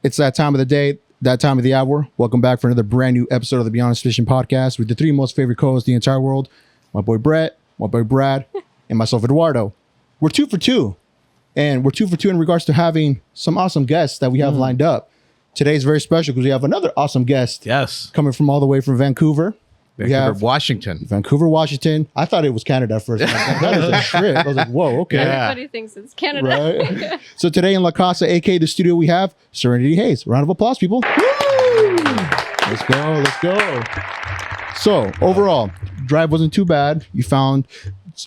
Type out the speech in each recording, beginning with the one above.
It's that time of the day, that time of the hour. Welcome back for another brand new episode of the Beyond Fishing podcast with the three most favorite co-hosts in the entire world. My boy Brett, my boy Brad, and myself, Eduardo. We're 2 for 2. And we're 2 for 2 in regards to having some awesome guests that we have lined up. Today's very special because we have another awesome guest. Yes. Coming from all the way from Vancouver. Washington. Vancouver, Washington. I thought it was Canada at first. That is a trip. I was like, whoa, okay. Everybody thinks it's Canada. Right? So today in La Casa, aka the studio, we have Serenity HAES. Round of applause, people. Woo! Let's go. So overall, drive wasn't too bad. You found,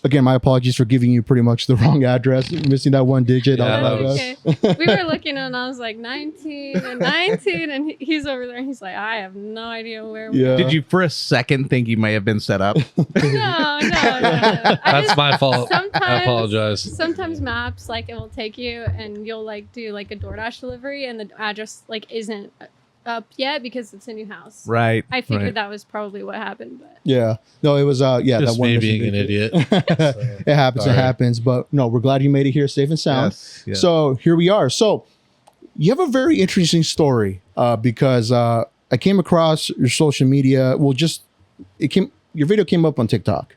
again, my apologies for giving you pretty much the wrong address, missing that one digit. Yeah, Okay. We were looking and I was like 19 and he's over there and he's like, I have no idea where we are. Did you for a second think you may have been set up? No. That's my fault. Sometimes, I apologize. Sometimes maps, like, it will take you and you'll like do like a DoorDash delivery and the address like isn't up yet because it's a new house. Right. I figured right. that was probably what happened, but Yeah. No, it was Just that one me missing being an digit. idiot. It happens. Sorry. It happens. But no, we're glad you made it here safe and sound. Yes. So here we are. So you have a very interesting story because I came across your social media. Well, your video came up on TikTok.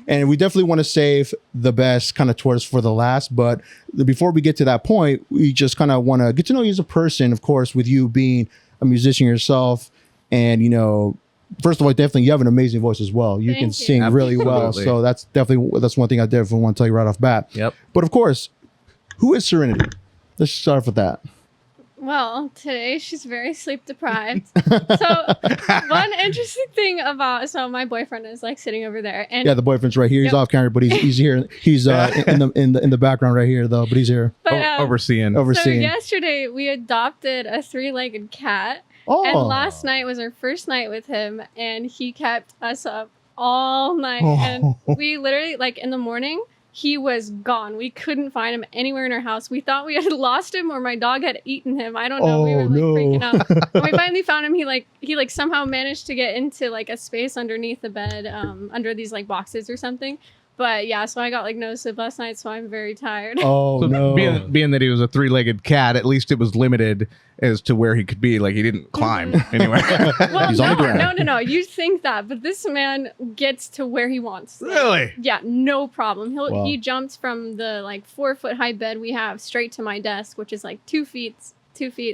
And we definitely want to save the best kind of towards for the last. But before we get to that point, we just kind of want to get to know you as a person, of course, with you being a musician yourself. And, you know, first of all, definitely you have an amazing voice as well. You Thank can you. sing really well. Absolutely. So that's one thing I definitely want to tell you right off bat. Yep. But of course, who is Serenity? Let's start off with that. well, today she's very sleep deprived. So one interesting thing about my boyfriend is like sitting over there and Yeah, the boyfriend's right here. He's Yep. off camera, but he's here. He's in the background right here though, but he's here but, Overseeing. so overseeing. yesterday we adopted a 3-legged cat. Oh, And last night was our first night with him, and he kept us up all night. Oh. And we literally, like, in the morning, he was gone. We couldn't find him anywhere in our house. We thought we had lost him or my dog had eaten him. I don't know. We were like Oh, no. freaking out. When we finally found him, he somehow managed to get into like a space underneath the bed, under these like boxes or something. But yeah, so I got like no sleep last night, so I'm very tired. Oh So no. being that he was a 3-legged cat, at least it was limited as to where he could be. Like he didn't climb anywhere. Well, He's on the ground. no. You think that, but this man gets to where he wants. Like, Really? Yeah, no problem. Wow. He jumps from the like 4-foot high bed we have straight to my desk, which is like 2 feet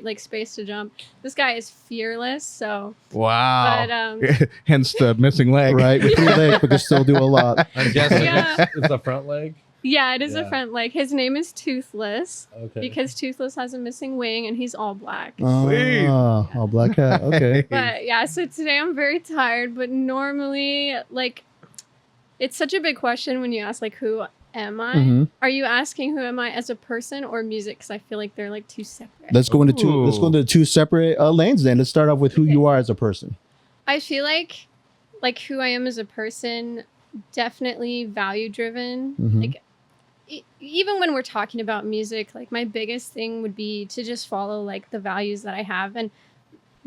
like space to jump. This guy is fearless. So, Wow. but Hence the missing leg. Right, with 3 legs, but can still do a lot. I'm guessing Yeah. it's the front leg. yeah, it is a Yeah. front leg. His name is Toothless Okay. because Toothless has a missing wing and he's all black. Sweet. Oh, black cat. Okay. But yeah, so today I'm very tired, but normally, like, it's such a big question when you ask, like, who am I? Mhm. Are you asking who am I as a person or music? Because I feel like they're like two separate. Let's go into two separate lanes then. Let's start off with who you are as a person. I feel like who I am as a person, definitely value driven. Mhm. Like, even when we're talking about music, like my biggest thing would be to just follow like the values that I have. And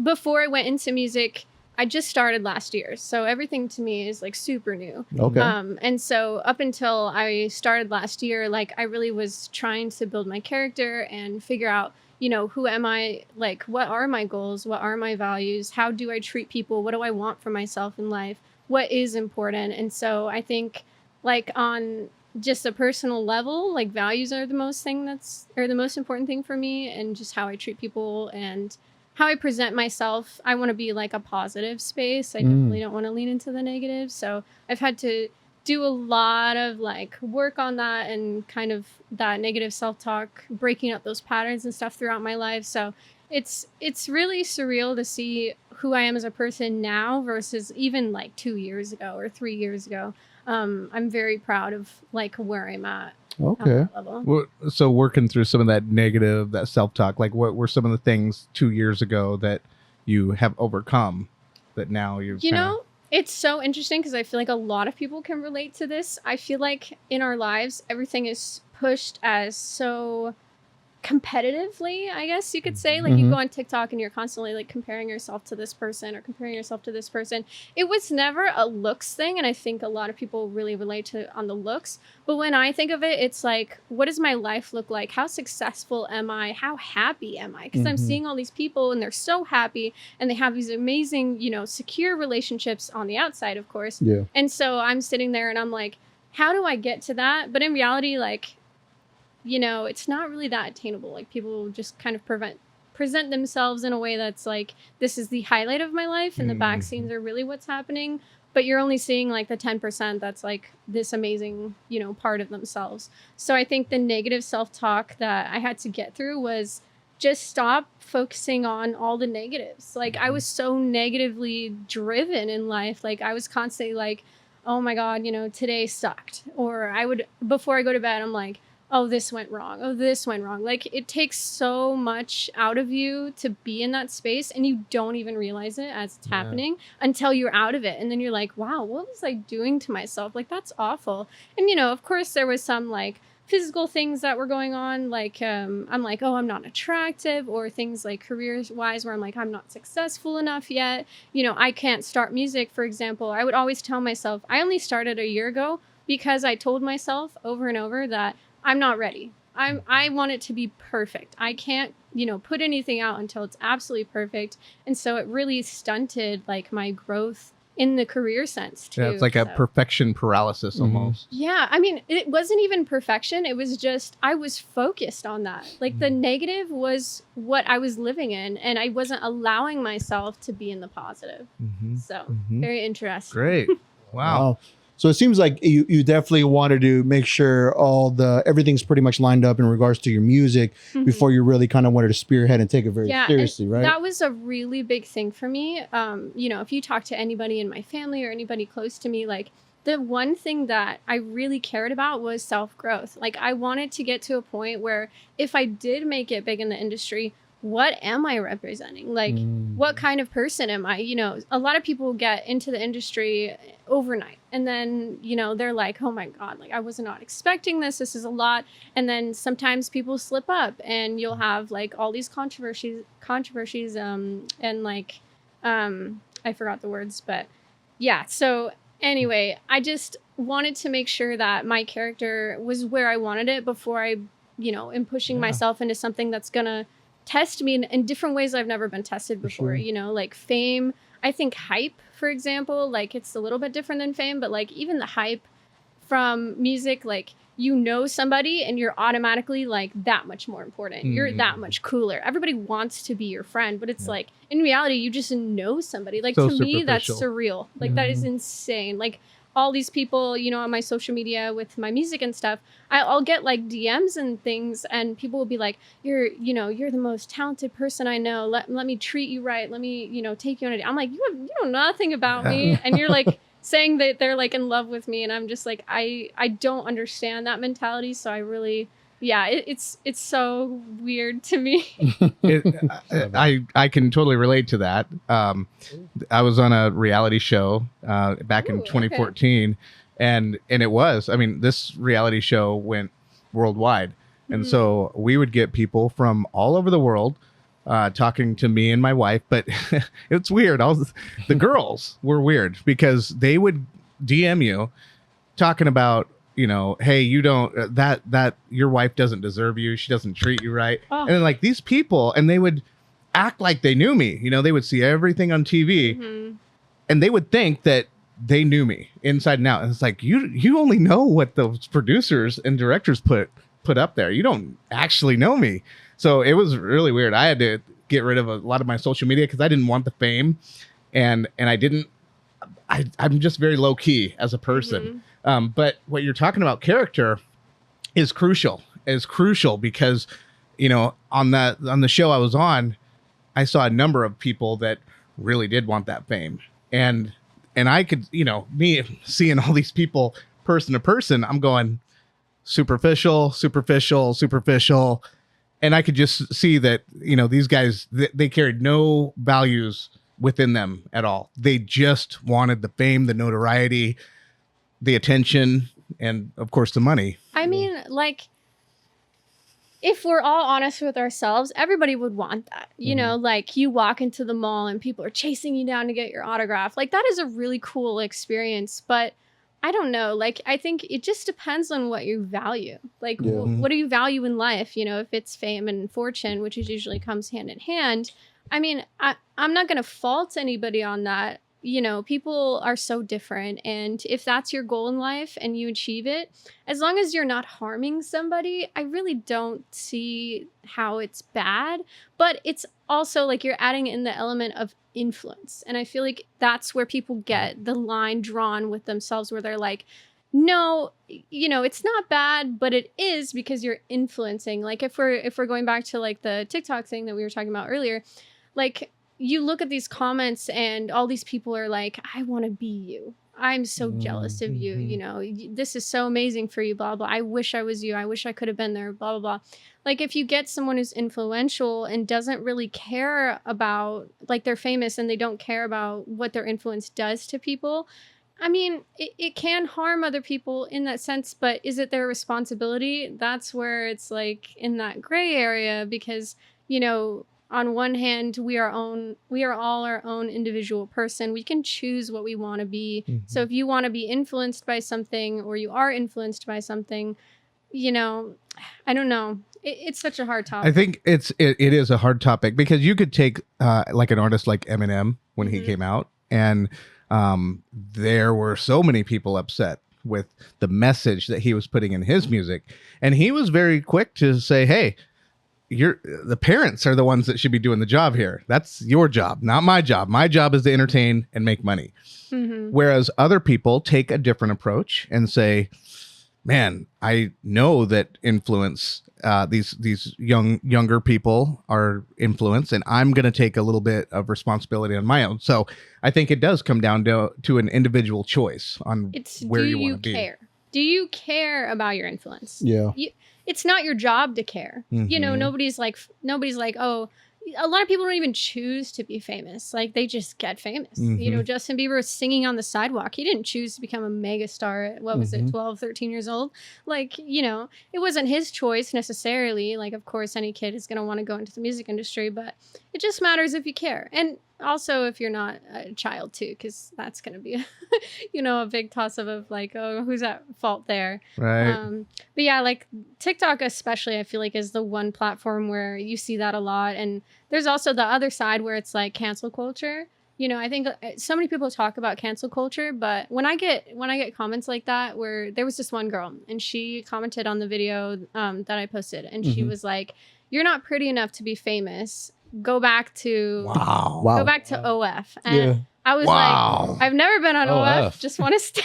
before I went into music, I just started last year, so everything to me is like super new. Okay. And so up until I started last year, like I really was trying to build my character and figure out, you know, who am I? Like, what are my goals? What are my values? How do I treat people? What do I want for myself in life? What is important? And so I think, like, on just a personal level, like values are the most important thing for me, and just how I treat people and how I present myself. I want to be like a positive space. I definitely don't want to lean into the negative. So I've had to do a lot of like work on that and kind of that negative self-talk, breaking up those patterns and stuff throughout my life. So it's really surreal to see who I am as a person now versus even like 2 years ago or 3 years ago. I'm very proud of like where I'm at. Okay. On that level. Well, so working through some of that negative, that self-talk, like what were some of the things 2 years ago that you have overcome that now you're It's so interesting because I feel like a lot of people can relate to this. I feel like in our lives, everything is pushed as so competitively, I guess you could say. Like you go on TikTok and you're constantly like comparing yourself to this person or comparing yourself to this person. It was never a looks thing, and I think a lot of people really relate to on the looks. But when I think of it, it's like, what does my life look like? How successful am I? How happy am I? Because I'm seeing all these people and they're so happy and they have these amazing, you know, secure relationships on the outside, of course. Yeah. And so I'm sitting there and I'm like, how do I get to that? But in reality, like, you know, it's not really that attainable. Like people just kind of present themselves in a way that's like, this is the highlight of my life and the back scenes are really what's happening. But you're only seeing like the 10% that's like this amazing, you know, part of themselves. So I think the negative self-talk that I had to get through was just stop focusing on all the negatives. Like I was so negatively driven in life. Like I was constantly like, oh my God, you know, today sucked. Or I would, before I go to bed, I'm like, oh, this went wrong. Oh, this went wrong. Like it takes so much out of you to be in that space and you don't even realize it as it's happening until you're out of it. And then you're like, wow, what was I doing to myself? Like, that's awful. And, you know, of course there was some like physical things that were going on. Like, I'm like, oh, I'm not attractive, or things like careers wise where I'm like, I'm not successful enough yet. You know, I can't start music, for example. I would always tell myself, I only started a year ago because I told myself over and over that I'm not ready. I want it to be perfect. I can't, you know, put anything out until it's absolutely perfect. And so it really stunted like my growth in the career sense too. Yeah, it's like a perfection paralysis almost. Yeah, I mean, it wasn't even perfection. It was just I was focused on that. Like the negative was what I was living in, and I wasn't allowing myself to be in the positive. So very interesting. Great. Wow. So it seems like you definitely wanted to make sure everything's pretty much lined up in regards to your music before you really kind of wanted to spearhead and take it very seriously, right? That was a really big thing for me. You know, if you talk to anybody in my family or anybody close to me, like the one thing that I really cared about was self-growth. Like I wanted to get to a point where if I did make it big in the industry, what am I representing? Like, what kind of person am I? You know, a lot of people get into the industry overnight and then, you know, they're like, oh my God, like I was not expecting this. This is a lot. And then sometimes people slip up and you'll have like all these controversies and like, I forgot the words, but yeah. So anyway, I just wanted to make sure that my character was where I wanted it before I, you know, am pushing myself into something that's gonna test me in different ways I've never been tested before. You know, like fame. I think hype, for example, like it's a little bit different than fame, but like even the hype from music, like you know somebody and you're automatically like that much more important. You're that much cooler. Everybody wants to be your friend, but it's like in reality, you just know somebody. Like So to me, that's superficial. surreal. Like that is insane. Like all these people, you know, on my social media with my music and stuff, I'll get like DMs and things, and people will be like, you're the most talented person I know. Let me treat you right. Let me, you know, take you on a date. I'm like, you know nothing about me. And you're like saying that they're like in love with me. And I'm just like, I don't understand that mentality. So I really, it's so weird to me. I can totally relate to that. I was on a reality show back in 2014, and it was, I mean, this reality show went worldwide. And so we would get people from all over the world talking to me and my wife, but it's weird. The girls were weird because they would DM you talking about, you know, hey, you don't, that your wife doesn't deserve you. She doesn't treat you right. And then like these people, and they would act like they knew me. You know, they would see everything on TV and they would think that they knew me inside and out. And it's like, you only know what those producers and directors put up there. You don't actually know me. So it was really weird. I had to get rid of a lot of my social media because I didn't want the fame, and I'm just very low key as a person. But what you're talking about, character, is crucial because, you know, on the show I was on, I saw a number of people that really did want that fame, and I could, you know, me seeing all these people person to person, I'm going superficial, and I could just see that, you know, these guys, they carried no values within them at all. They just wanted the fame, the notoriety, the attention, and of course the money. I mean, like, if we're all honest with ourselves, everybody would want that. You know, like you walk into the mall and people are chasing you down to get your autograph. Like that is a really cool experience. But I don't know. Like I think it just depends on what you value. Like what do you value in life? You know, if it's fame and fortune, which is usually comes hand in hand. I mean, I'm not going to fault anybody on that. You know, people are so different. And if that's your goal in life and you achieve it, as long as you're not harming somebody, I really don't see how it's bad. But it's also like you're adding in the element of influence. And I feel like that's where people get the line drawn with themselves, where they're like, no, you know, it's not bad, but it is because you're influencing. Like if we're going back to like the TikTok thing that we were talking about earlier, like you look at these comments and all these people are like, I want to be you. I'm so jealous of you. You know, this is so amazing for you, blah, blah. I wish I was you. I wish I could have been there, blah, blah, blah. Like if you get someone who's influential and doesn't really care about, like they're famous and they don't care about what their influence does to people, I mean, it can harm other people in that sense, but is it their responsibility? That's where it's like in that gray area because, you know, on one hand, we are all our own individual person. We can choose what we want to be. So if you want to be influenced by something or you are influenced by something, you know, I don't know. It's such a hard topic. I think it is a hard topic because you could take like an artist like Eminem when he came out, and there were so many people upset with the message that he was putting in his music, and he was very quick to say, hey, the parents are the ones that should be doing the job here. That's your job, not my job. My job is to entertain and make money. Whereas other people take a different approach and say, man, I know that influence, these younger people are influenced, and I'm going to take a little bit of responsibility on my own. So I think it does come down to an individual choice on where you want to be. Do you care about your influence? Yeah. It's not your job to care. You know, nobody's like, oh, a lot of people don't even choose to be famous. Like they just get famous. You know, Justin Bieber was singing on the sidewalk. He didn't choose to become a mega star at, what was it, 12, 13 years old? Like, you know, it wasn't his choice necessarily. Like, of course, any kid is going to want to go into the music industry, but it just matters if you care. And also if you're not a child too, because that's going to be, you know, a big toss up of like, oh, who's at fault there? Right. But yeah, like TikTok especially, I feel like is the one platform where you see that a lot. And there's also the other side where it's like cancel culture. You know, I think so many people talk about cancel culture, but when I get comments like that, where there was this one girl and she commented on the video that I posted, and she was like, "You're not pretty enough to be famous. Go back to go back to OF." And I was like, I've never been on OF. Just want to stay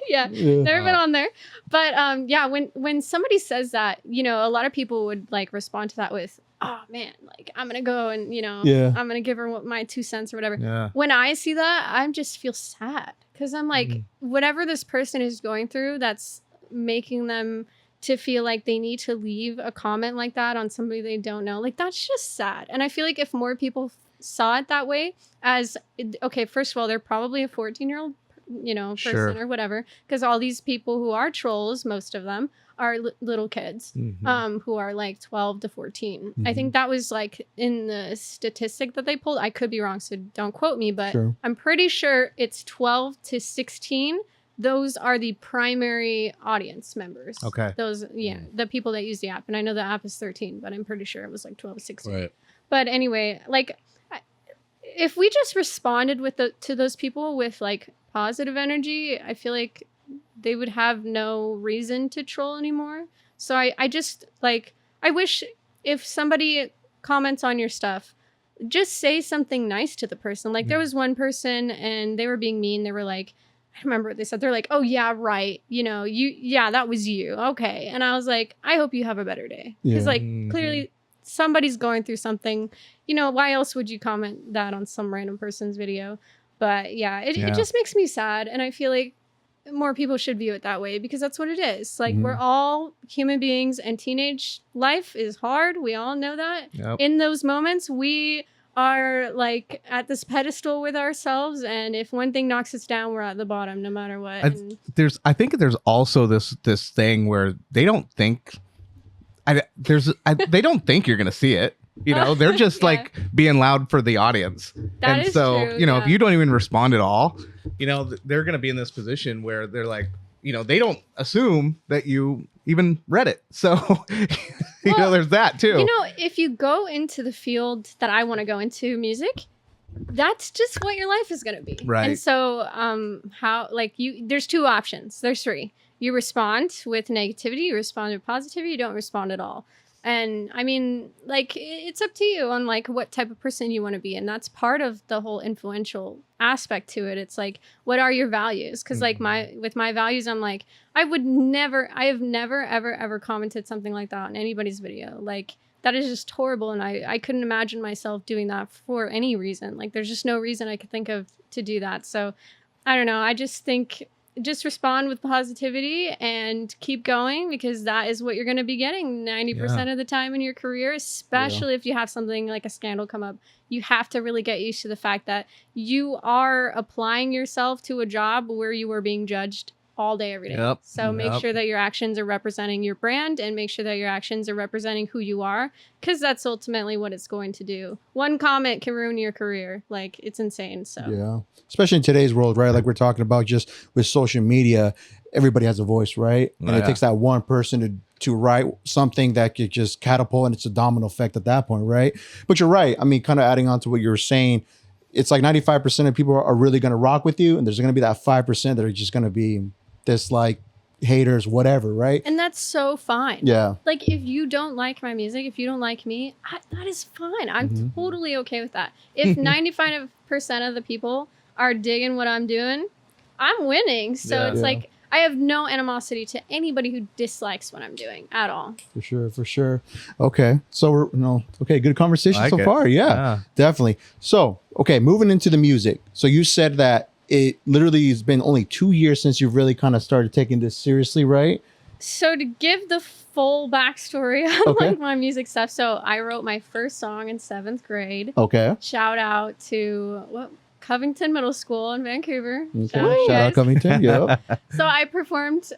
there. Never been on there. But yeah, when somebody says that, you know, a lot of people would like respond to that with, oh man, like I'm gonna go and, you know, I'm gonna give her my 2 cents or whatever. When I see that, I just feel sad because I'm like, whatever this person is going through, that's making them to feel like they need to leave a comment like that on somebody they don't know. Like that's just sad. And I feel like if more people saw it that way as, okay, first of all, they're probably a 14-year-old, you know, person or whatever, because all these people who are trolls, most of them are little kids who are like 12 to 14. I think that was like in the statistic that they pulled. I could be wrong, so don't quote me, but I'm pretty sure it's 12 to 16. Those are the primary audience members. Okay. Those, the people that use the app. And I know the app is 13, but I'm pretty sure it was like 12 to 16. Right. But anyway, like if we just responded to those people with like positive energy, I feel like they would have no reason to troll anymore. So I just like, I wish if somebody comments on your stuff, just say something nice to the person. Like there was one person and they were being mean. They were like, I remember what they said. They're like, oh yeah, right. You know, that was you. Okay. And I was like, I hope you have a better day. Because like clearly somebody's going through something. You know, why else would you comment that on some random person's video? But yeah, it just makes me sad. And I feel like more people should view it that way because that's what it is. Like we're all human beings and teenage life is hard. We all know that. Yep. In those moments, we are like at this pedestal with ourselves. And if one thing knocks us down, we're at the bottom no matter what. I think there's also this thing where they don't think they don't think you're gonna see it. You know, they're just Yeah. like being loud for the audience. That and is so, true, you know, yeah. if you don't even respond at all, you know, they're gonna be in this position where they're like, you know, they don't assume that you even read it. So, you know, Well, there's that too. You know, if you go into the field that I want to go into, music, that's just what your life is going to be. Right. And so, there's two options. There's three. You respond with negativity, you respond with positivity, you don't respond at all. And I mean, like, it's up to you on like what type of person you want to be. And that's part of the whole influential aspect to it. It's like, what are your values? Because like with my values, I'm like, I have never, ever commented something like that on anybody's video. Like, that is just horrible. And I couldn't imagine myself doing that for any reason. Like, there's just no reason I could think of to do that. So I don't know. I just think just respond with positivity and keep going, because that is what you're going to be getting 90% of the time in your career, especially if you have something like a scandal come up. You have to really get used to the fact that you are applying yourself to a job where you are being judged all day, every day. Yep. So make Yep. sure that your actions are representing your brand, and make sure that your actions are representing who you are, because that's ultimately what it's going to do. One comment can ruin your career. Like, it's insane. So Yeah. Especially in today's world, right? Like we're talking about just with social media, everybody has a voice, right? And Oh, it yeah. takes that one person to write something that could just catapult, and it's a domino effect at that point, right? But you're right. I mean, kind of adding on to what you were saying, it's like 95% of people are really going to rock with you, and there's going to be that 5% that are just going to be dislike, haters, whatever, right? And that's so fine. Yeah. Like, if you don't like my music, if you don't like me, that is fine. I'm totally okay with that. If 95% of the people are digging what I'm doing, I'm winning. So Yeah. it's Yeah. like, I have no animosity to anybody who dislikes what I'm doing at all. For sure. Okay. So okay, good conversation Like so it. far. Yeah, definitely. So, okay, moving into the music. So you said that it literally has been only 2 years since you've really kind of started taking this seriously, right? So to give the full backstory on Okay. like my music stuff, so I wrote my first song in 7th grade. Okay. Shout out to Covington Middle School in Vancouver. Okay. Shout out, you Shout out guys. Covington. Yep. So I performed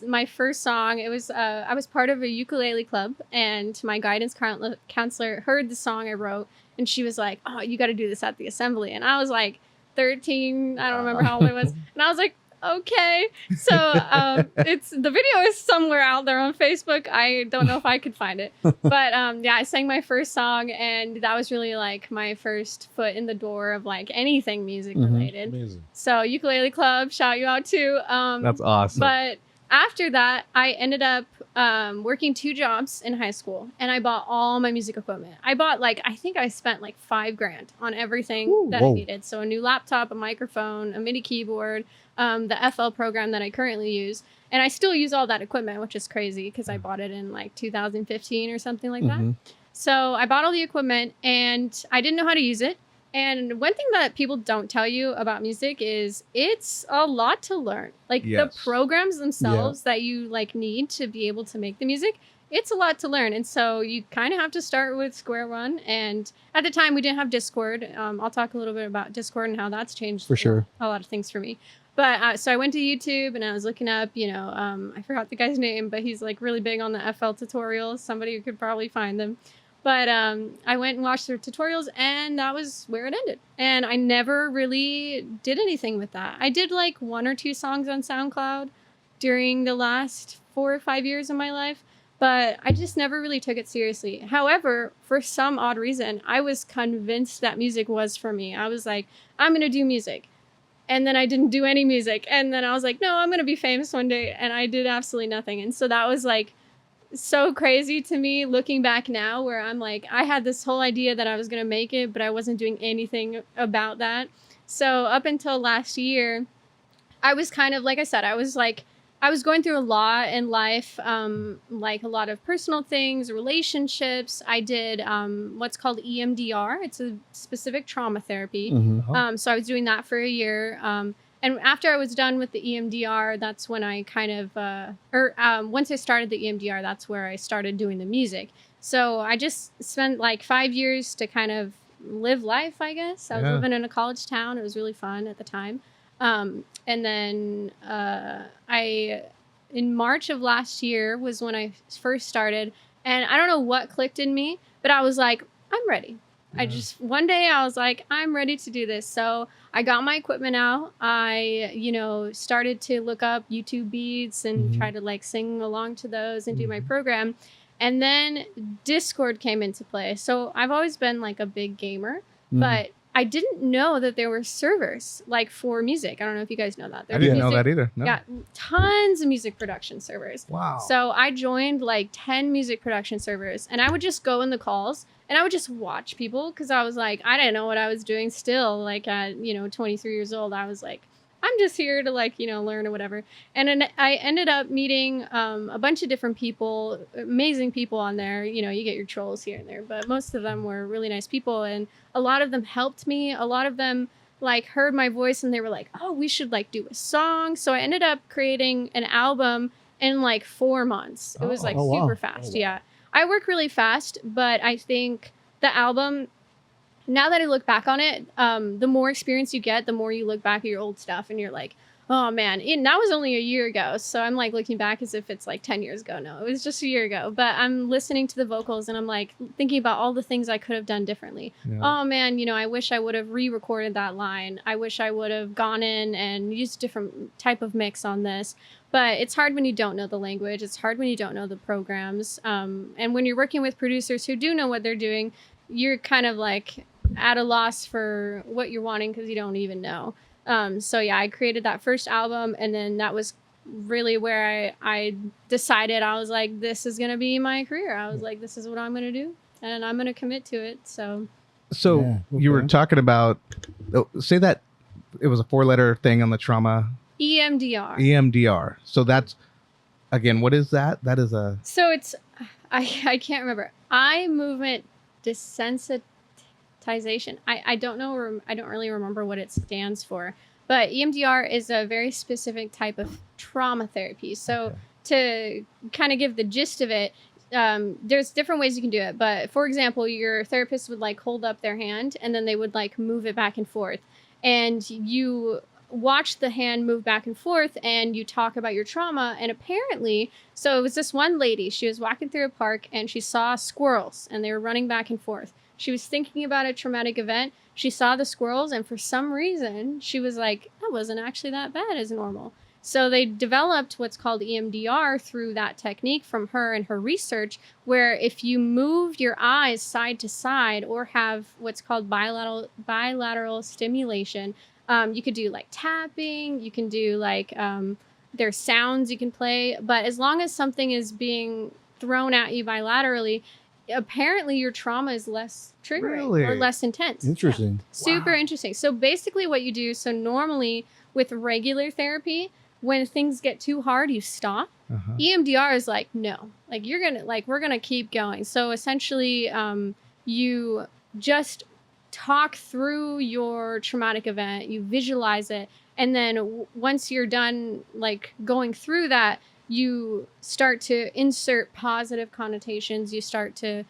my first song. It was I was part of a ukulele club, and my guidance counselor heard the song I wrote, and she was like, "Oh, you got to do this at the assembly." And I was like 13. I don't remember how old I was, and I was like, "Okay." So the video is somewhere out there on Facebook. I don't know if I could find it, but yeah, I sang my first song, and that was really like my first foot in the door of like anything music related. Amazing. So ukulele club, shout you out too. That's awesome. But after that, I ended up working 2 jobs in high school, and I bought all my music equipment. I think I spent like $5,000 on everything that I whoa. needed. So a new laptop, a microphone, a MIDI keyboard, the FL program that I currently use. And I still use all that equipment, which is crazy because I bought it in like 2015 or something like that. So I bought all the equipment, and I didn't know how to use it. And one thing that people don't tell you about music is it's a lot to learn. Like Yes. the programs themselves that you like need to be able to make the music, it's a lot to learn. And so you kind of have to start with square one. And at the time we didn't have Discord. I'll talk a little bit about Discord and how that's changed For sure. a lot of things for me. But so I went to YouTube and I was looking up, I forgot the guy's name, but he's like really big on the FL tutorials. Somebody who could probably find them. But I went and watched their tutorials, and that was where it ended. And I never really did anything with that. I did like 1 or 2 songs on SoundCloud during the last 4 or 5 years of my life, but I just never really took it seriously. However, for some odd reason, I was convinced that music was for me. I was like, I'm going to do music. And then I didn't do any music. And then I was like, no, I'm going to be famous one day. And I did absolutely nothing. And so that was like so crazy to me looking back now, where I'm like, I had this whole idea that I was going to make it, but I wasn't doing anything about that. So up until last year, I was kind of, like I said, I was going through a lot in life, like a lot of personal things, relationships. I did what's called EMDR. It's a specific trauma therapy. So I was doing that for a year. And after I was done with the EMDR, that's when I kind of, once I started the EMDR, that's where I started doing the music. So I just spent like 5 years to kind of live life, I guess. I was living in a college town. It was really fun at the time. And then in March of last year was when I first started And I don't know what clicked in me, but I was like, I'm ready. One day I was like, I'm ready to do this. So I got my equipment out. I, started to look up YouTube beats and try to like sing along to those and do my program. And then Discord came into play. So I've always been like a big gamer, but I didn't know that there were servers like for music. I don't know if you guys know that. I didn't know that either. No. Yeah, tons of music production servers. Wow. So I joined like 10 music production servers, and I would just go in the calls and I would just watch people because I was like, I didn't know what I was doing still. Like at, 23 years old, I was like, I'm just here to like, learn or whatever. And then I ended up meeting a bunch of different people, amazing people on there. You get your trolls here and there, but most of them were really nice people. And a lot of them helped me. A lot of them like heard my voice and they were like, oh, we should like do a song. So I ended up creating an album in like 4 months. It was like super fast. Yeah. I work really fast, but I think the album, now that I look back on it, the more experience you get, the more you look back at your old stuff and you're like, oh man, that was only a year ago. So I'm like looking back as if it's like 10 years ago. No, it was just a year ago. But I'm listening to the vocals and I'm like thinking about all the things I could have done differently. Yeah. Oh man, I wish I would have re-recorded that line. I wish I would have gone in and used a different type of mix on this. But it's hard when you don't know the language. It's hard when you don't know the programs. And when you're working with producers who do know what they're doing, you're kind of like at a loss for what you're wanting because you don't even know. So yeah, I created that first album, and then that was really where I decided I was like, this is gonna be my career. I was like, this is what I'm gonna do, and I'm gonna commit to it. So you were talking about, say that it was a 4-letter thing on the trauma. EMDR. EMDR. So that's, again, what is that? That is a. So it's, I can't remember. Eye movement desensitization. I don't know. I don't really remember what it stands for. But EMDR is a very specific type of trauma therapy. So to kind of give the gist of it, there's different ways you can do it. But for example, your therapist would like hold up their hand and then they would like move it back and forth. And you watch the hand move back and forth and you talk about your trauma. And apparently, so it was this one lady, she was walking through a park and she saw squirrels and they were running back and forth. She was thinking about a traumatic event. She saw the squirrels and for some reason she was like, that wasn't actually that bad as normal. So they developed what's called EMDR through that technique from her and her research, where if you move your eyes side to side or have what's called bilateral stimulation, you could do like tapping, you can do like, there's sounds you can play, but as long as something is being thrown at you bilaterally, apparently your trauma is less triggering or less intense. Interesting. Yeah. Super interesting. So basically what you do, so normally with regular therapy, when things get too hard, you stop. EMDR is like, no, like we're going to keep going. So essentially, you just talk through your traumatic event, you visualize it, and then once you're done like going through that, you start to insert positive connotations, you start to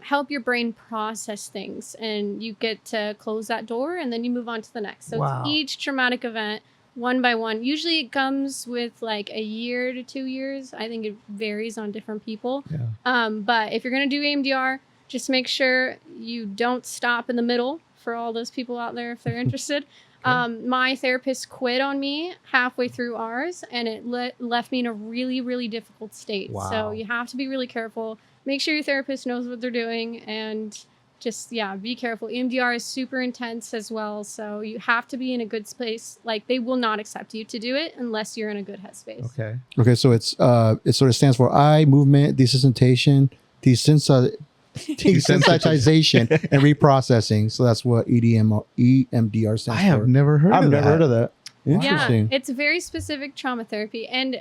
help your brain process things, and you get to close that door and then you move on to the next. So it's each traumatic event one by one. Usually it comes with like a year to 2 years. I think it varies on different people. But if you're going to do EMDR, just make sure you don't stop in the middle for all those people out there if they're interested. My therapist quit on me halfway through ours, and it left me in a really, really difficult state. Wow. So you have to be really careful. Make sure your therapist knows what they're doing, and just, be careful. EMDR is super intense as well, so you have to be in a good space. Like, they will not accept you to do it unless you're in a good headspace. Okay, so it sort of stands for eye movement desensitization, desensitization and reprocessing. So that's what EMDR stands for. I have never heard of that. I've never heard of that. Interesting. Yeah, it's a very specific trauma therapy, and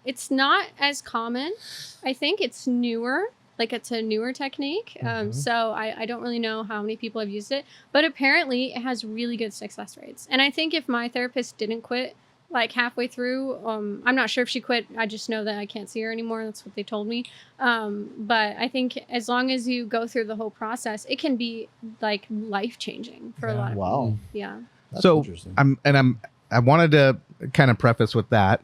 it's not as common. I think it's newer. Like, it's a newer technique. So I don't really know how many people have used it, but apparently it has really good success rates. And I think if my therapist didn't quit like halfway through, I'm not sure if she quit. I just know that I can't see her anymore. That's what they told me. But I think as long as you go through the whole process, it can be like life-changing for a lot of people. Yeah. That's so interesting. I wanted to kind of preface with that,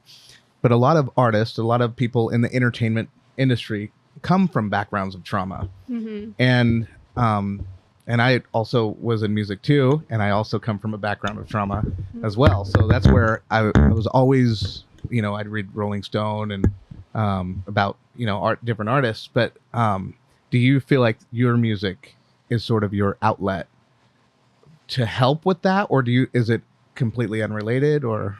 but a lot of artists, a lot of people in the entertainment industry come from backgrounds of trauma. Mm-hmm. And I also was in music too, and I also come from a background of trauma as well. So that's where I was always, I'd read Rolling Stone and about different artists. But do you feel like your music is sort of your outlet to help with that, or is it completely unrelated, or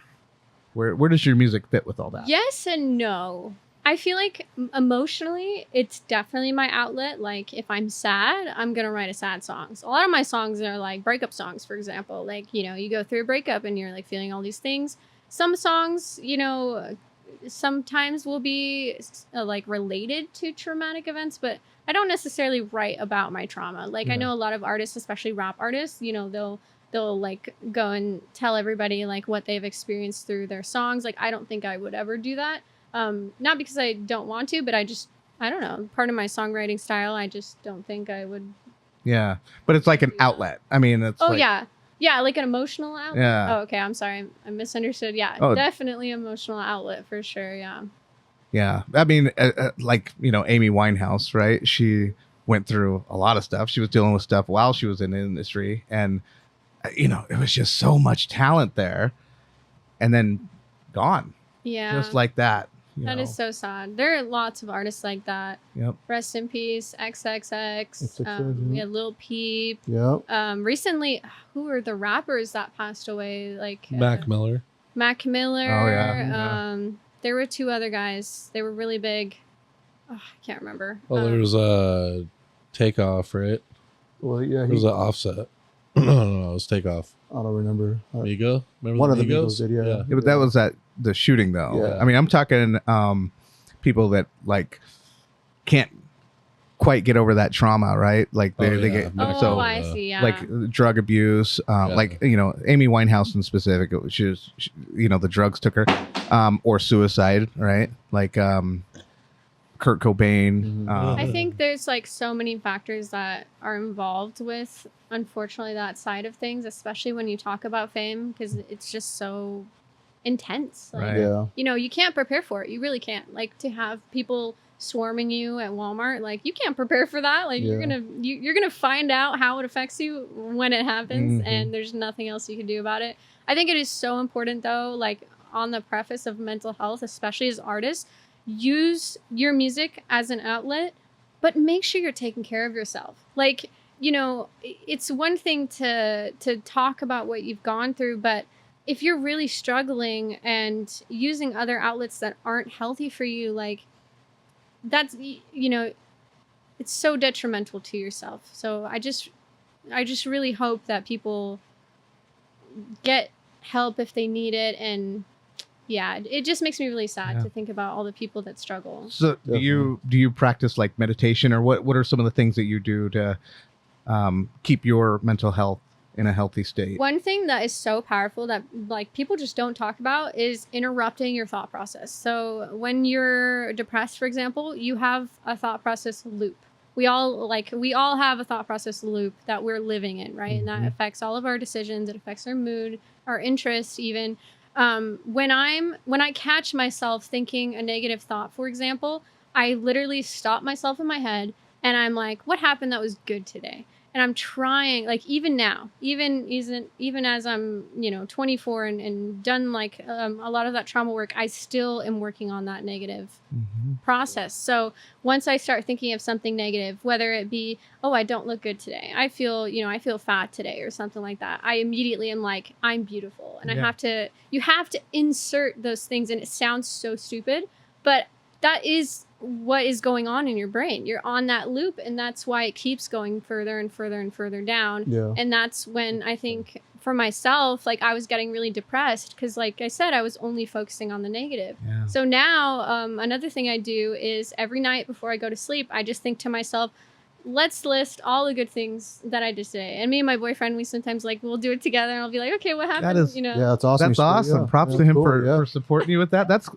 where does your music fit with all that? Yes and no. I feel like emotionally, it's definitely my outlet. Like if I'm sad, I'm going to write a sad song. So a lot of my songs are like breakup songs, for example. Like, you go through a breakup and you're like feeling all these things. Some songs, sometimes will be like related to traumatic events, but I don't necessarily write about my trauma. Like I know a lot of artists, especially rap artists, they'll like go and tell everybody like what they've experienced through their songs. Like I don't think I would ever do that. Not because I don't want to, but I don't know. Part of my songwriting style, I just don't think I would. Yeah, but it's like an outlet. I mean, it's yeah, like an emotional outlet. Yeah. Oh, okay. I'm sorry, I misunderstood. Yeah, definitely emotional outlet for sure. Yeah. Yeah, I mean, Amy Winehouse, right? She went through a lot of stuff. She was dealing with stuff while she was in the industry, and it was just so much talent there, and then gone. Yeah. Just like that. That is so sad. There are lots of artists like that. Yep. Rest in peace, XXX. We had Lil Peep. Yep. Recently, who were the rappers that passed away? Like Mac Miller. Mac Miller. Oh, yeah. There were two other guys. They were really big. Oh, I can't remember. Well, there was a Takeoff, right? Well, yeah. It was an Offset. No, it was Takeoff. I don't remember. Migo? Remember One the of the Migos? Migos did, yeah. Yeah, but that was the shooting though. Yeah. I mean, I'm talking people that like can't quite get over that trauma, right? Like they get Oh, I see. Yeah. like drug abuse, like Amy Winehouse in specific. She was, the drugs took her, or suicide, right? Like Kurt Cobain. I think there's like so many factors that are involved with, unfortunately, that side of things, especially when you talk about fame, because it's just so intense. Like, Right. Yeah. you can't prepare for it. You really can't. Like to have people swarming you at Walmart, like you can't prepare for that. Like you're gonna find out how it affects you when it happens, and there's nothing else you can do about it. I think it is so important though, like on the preface of mental health, especially as artists, use your music as an outlet, but make sure you're taking care of yourself. Like, it's one thing to talk about what you've gone through, but if you're really struggling and using other outlets that aren't healthy for you, like that's, it's so detrimental to yourself. So I just really hope that people get help if they need it. And yeah, it just makes me really sad to think about all the people that struggle. So do you practice like meditation, or what are some of the things that you do to keep your mental health in a healthy state? One thing that is so powerful that like people just don't talk about is interrupting your thought process. So when you're depressed, for example, you have a thought process loop. We all have a thought process loop that we're living in, right? And that affects all of our decisions. It affects our mood, our interests, even. When I catch myself thinking a negative thought, for example, I literally stop myself in my head and I'm like, what happened that was good today? And I'm trying, like, even now, even as I'm, 24 and done like a lot of that trauma work, I still am working on that negative process. So once I start thinking of something negative, whether it be, oh, I don't look good today, I feel fat today or something like that, I immediately am like, I'm beautiful. And you have to insert those things. And it sounds so stupid, but that is what is going on in your brain. You're on that loop, and that's why it keeps going further and further and further down. Yeah. And that's when I think for myself, like I was getting really depressed because, like I said, I was only focusing on the negative. Yeah. So now another thing I do is every night before I go to sleep, I just think to myself, let's list all the good things that I did today. And me and my boyfriend, we sometimes we'll do it together, and I'll be like, okay, what happened? That is, Yeah, that's awesome. That's awesome. Yeah. Props That's to him cool. for supporting you with that. That's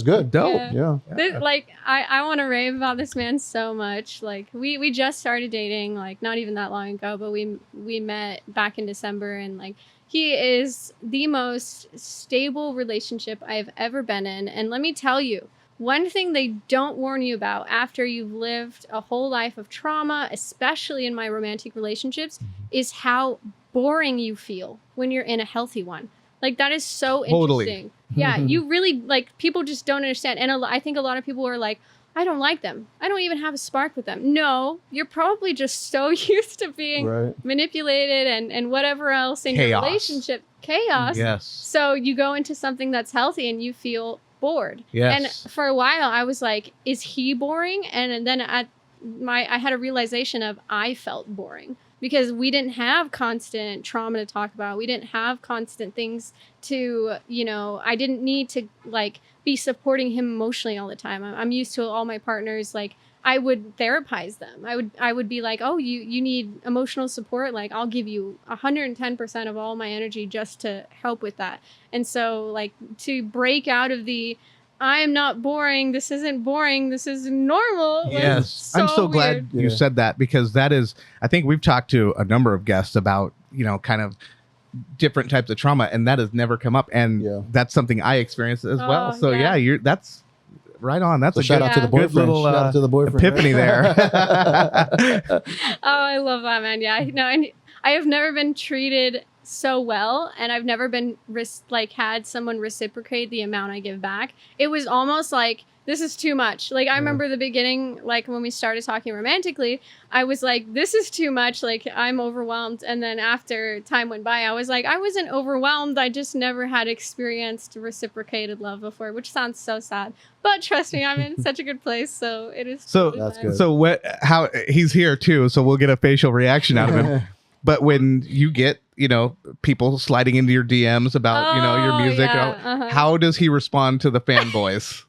good. dope. Yeah. Yeah. Like I want to rave about this man so much. Like we just started dating like not even that long ago, but we met back in December, and like he is the most stable relationship I've ever been in. And let me tell you, one thing they don't warn you about after you've lived a whole life of trauma, especially in my romantic relationships, is how boring you feel when you're in a healthy one. Like, that is so Totally. interesting. Yeah, you really, like, people just don't understand. And I think a lot of people are like, I don't like them. I don't even have a spark with them. No, you're probably just so used to being manipulated and whatever else in your relationship. Chaos. Yes. So you go into something that's healthy and you feel bored. Yes. And for a while I was like, is he boring? And then I had a realization of I felt boring because we didn't have constant trauma to talk about. We didn't have constant things to, I didn't need to like be supporting him emotionally all the time. I'm used to all my partners, like, I would therapize them. I would be like, oh, you need emotional support. Like, I'll give you 110% of all my energy just to help with that. And so, like, to break out of the, I am not boring. This isn't boring. This is normal. Yes. I'm so glad you said that, because that is, I think we've talked to a number of guests about, kind of different types of trauma, and that has never come up. And that's something I experienced as well. So that's right on. That's a shout out to the boyfriend. little shout out to the boyfriend. epiphany there. Oh, I love that, man. Yeah, no, and I have never been treated so well, and I've never been had someone reciprocate the amount I give back. It was almost like, this is too much. Like, I remember the beginning, like when we started talking romantically, I was like, this is too much. Like, I'm overwhelmed. And then after time went by, I was like, I wasn't overwhelmed. I just never had experienced reciprocated love before, which sounds so sad. But trust me, I'm in such a good place. So it is. So that's good. So how he's here too. So we'll get a facial reaction out of him. But when you get, people sliding into your DMs about, your music, how does he respond to the fanboys?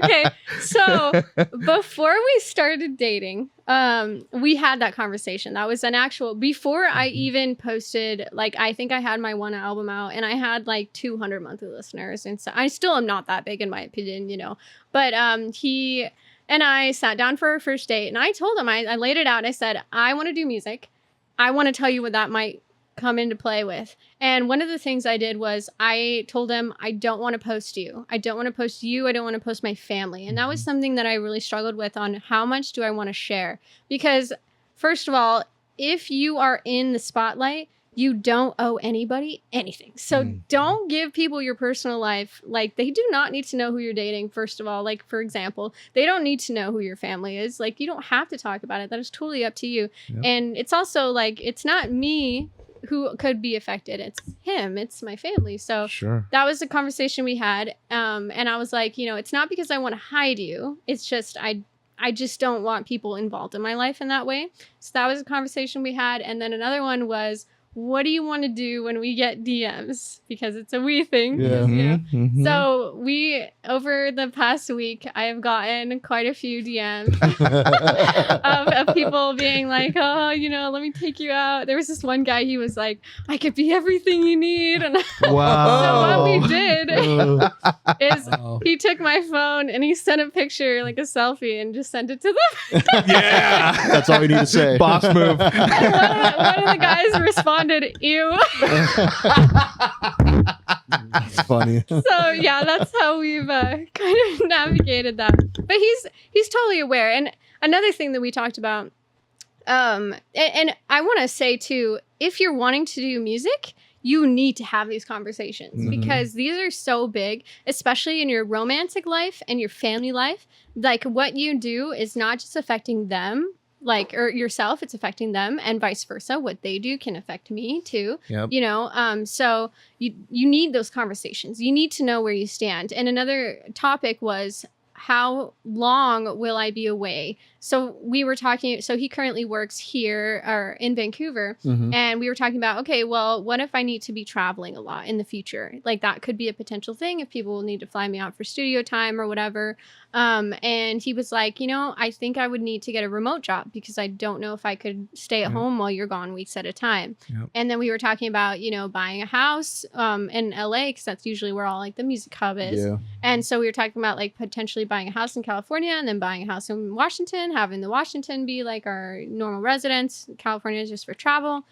Okay, so before we started dating, we had that conversation. That was an actual, before I even posted, like, I think I had my one album out and I had like 200 monthly listeners, and so I still am not that big in my opinion, but he and I sat down for our first date, and I told him, I laid it out. I said, I want to do music. I want to tell you what that might come into play with. And one of the things I did was I told him, I don't want to post you. I don't want to post you. I don't want to post my family. And that was something that I really struggled with, on how much do I want to share? Because first of all, if you are in the spotlight, you don't owe anybody anything. So don't give people your personal life. Like, they do not need to know who you're dating, first of all. Like, for example, they don't need to know who your family is. Like, you don't have to talk about it. That is totally up to you. Yep. And it's also like, it's not me who could be affected. It's him. It's my family. So that was the conversation we had. And I was like, it's not because I want to hide you. It's just, I just don't want people involved in my life in that way. So that was a conversation we had. And then another one was, what do you want to do when we get DMs? Because it's a we thing. Yeah. So over the past week, I have gotten quite a few DMs of people being like, oh, let me take you out. There was this one guy, he was like, I could be everything you need. And wow. So what we did is he took my phone and he sent a picture, like a selfie, and just sent it to them. Yeah. That's all you need to say. Boss move. One of the guys responded, ew. It's funny. So yeah, that's how we've kind of navigated that. But he's totally aware. And another thing that we talked about, and I want to say too, if you're wanting to do music, you need to have these conversations, because these are so big, especially in your romantic life and your family life. Like, what you do is not just affecting them, or yourself, it's affecting them, and vice versa. What they do can affect me too. Yep. So you need those conversations. You need to know where you stand. And another topic was, how long will I be away? So we were talking, so he currently works here or in Vancouver, and we were talking about, okay, well, what if I need to be traveling a lot in the future? Like, that could be a potential thing if people need to fly me out for studio time or whatever. And he was like, I think I would need to get a remote job, because I don't know if I could stay at home while you're gone weeks at a time. Yep. And then we were talking about, buying a house in LA, because that's usually where all like the music hub is. Yeah. And so we were talking about like potentially buying a house in California and then buying a house in Washington, having the Washington be like our normal residence. California is just for travel.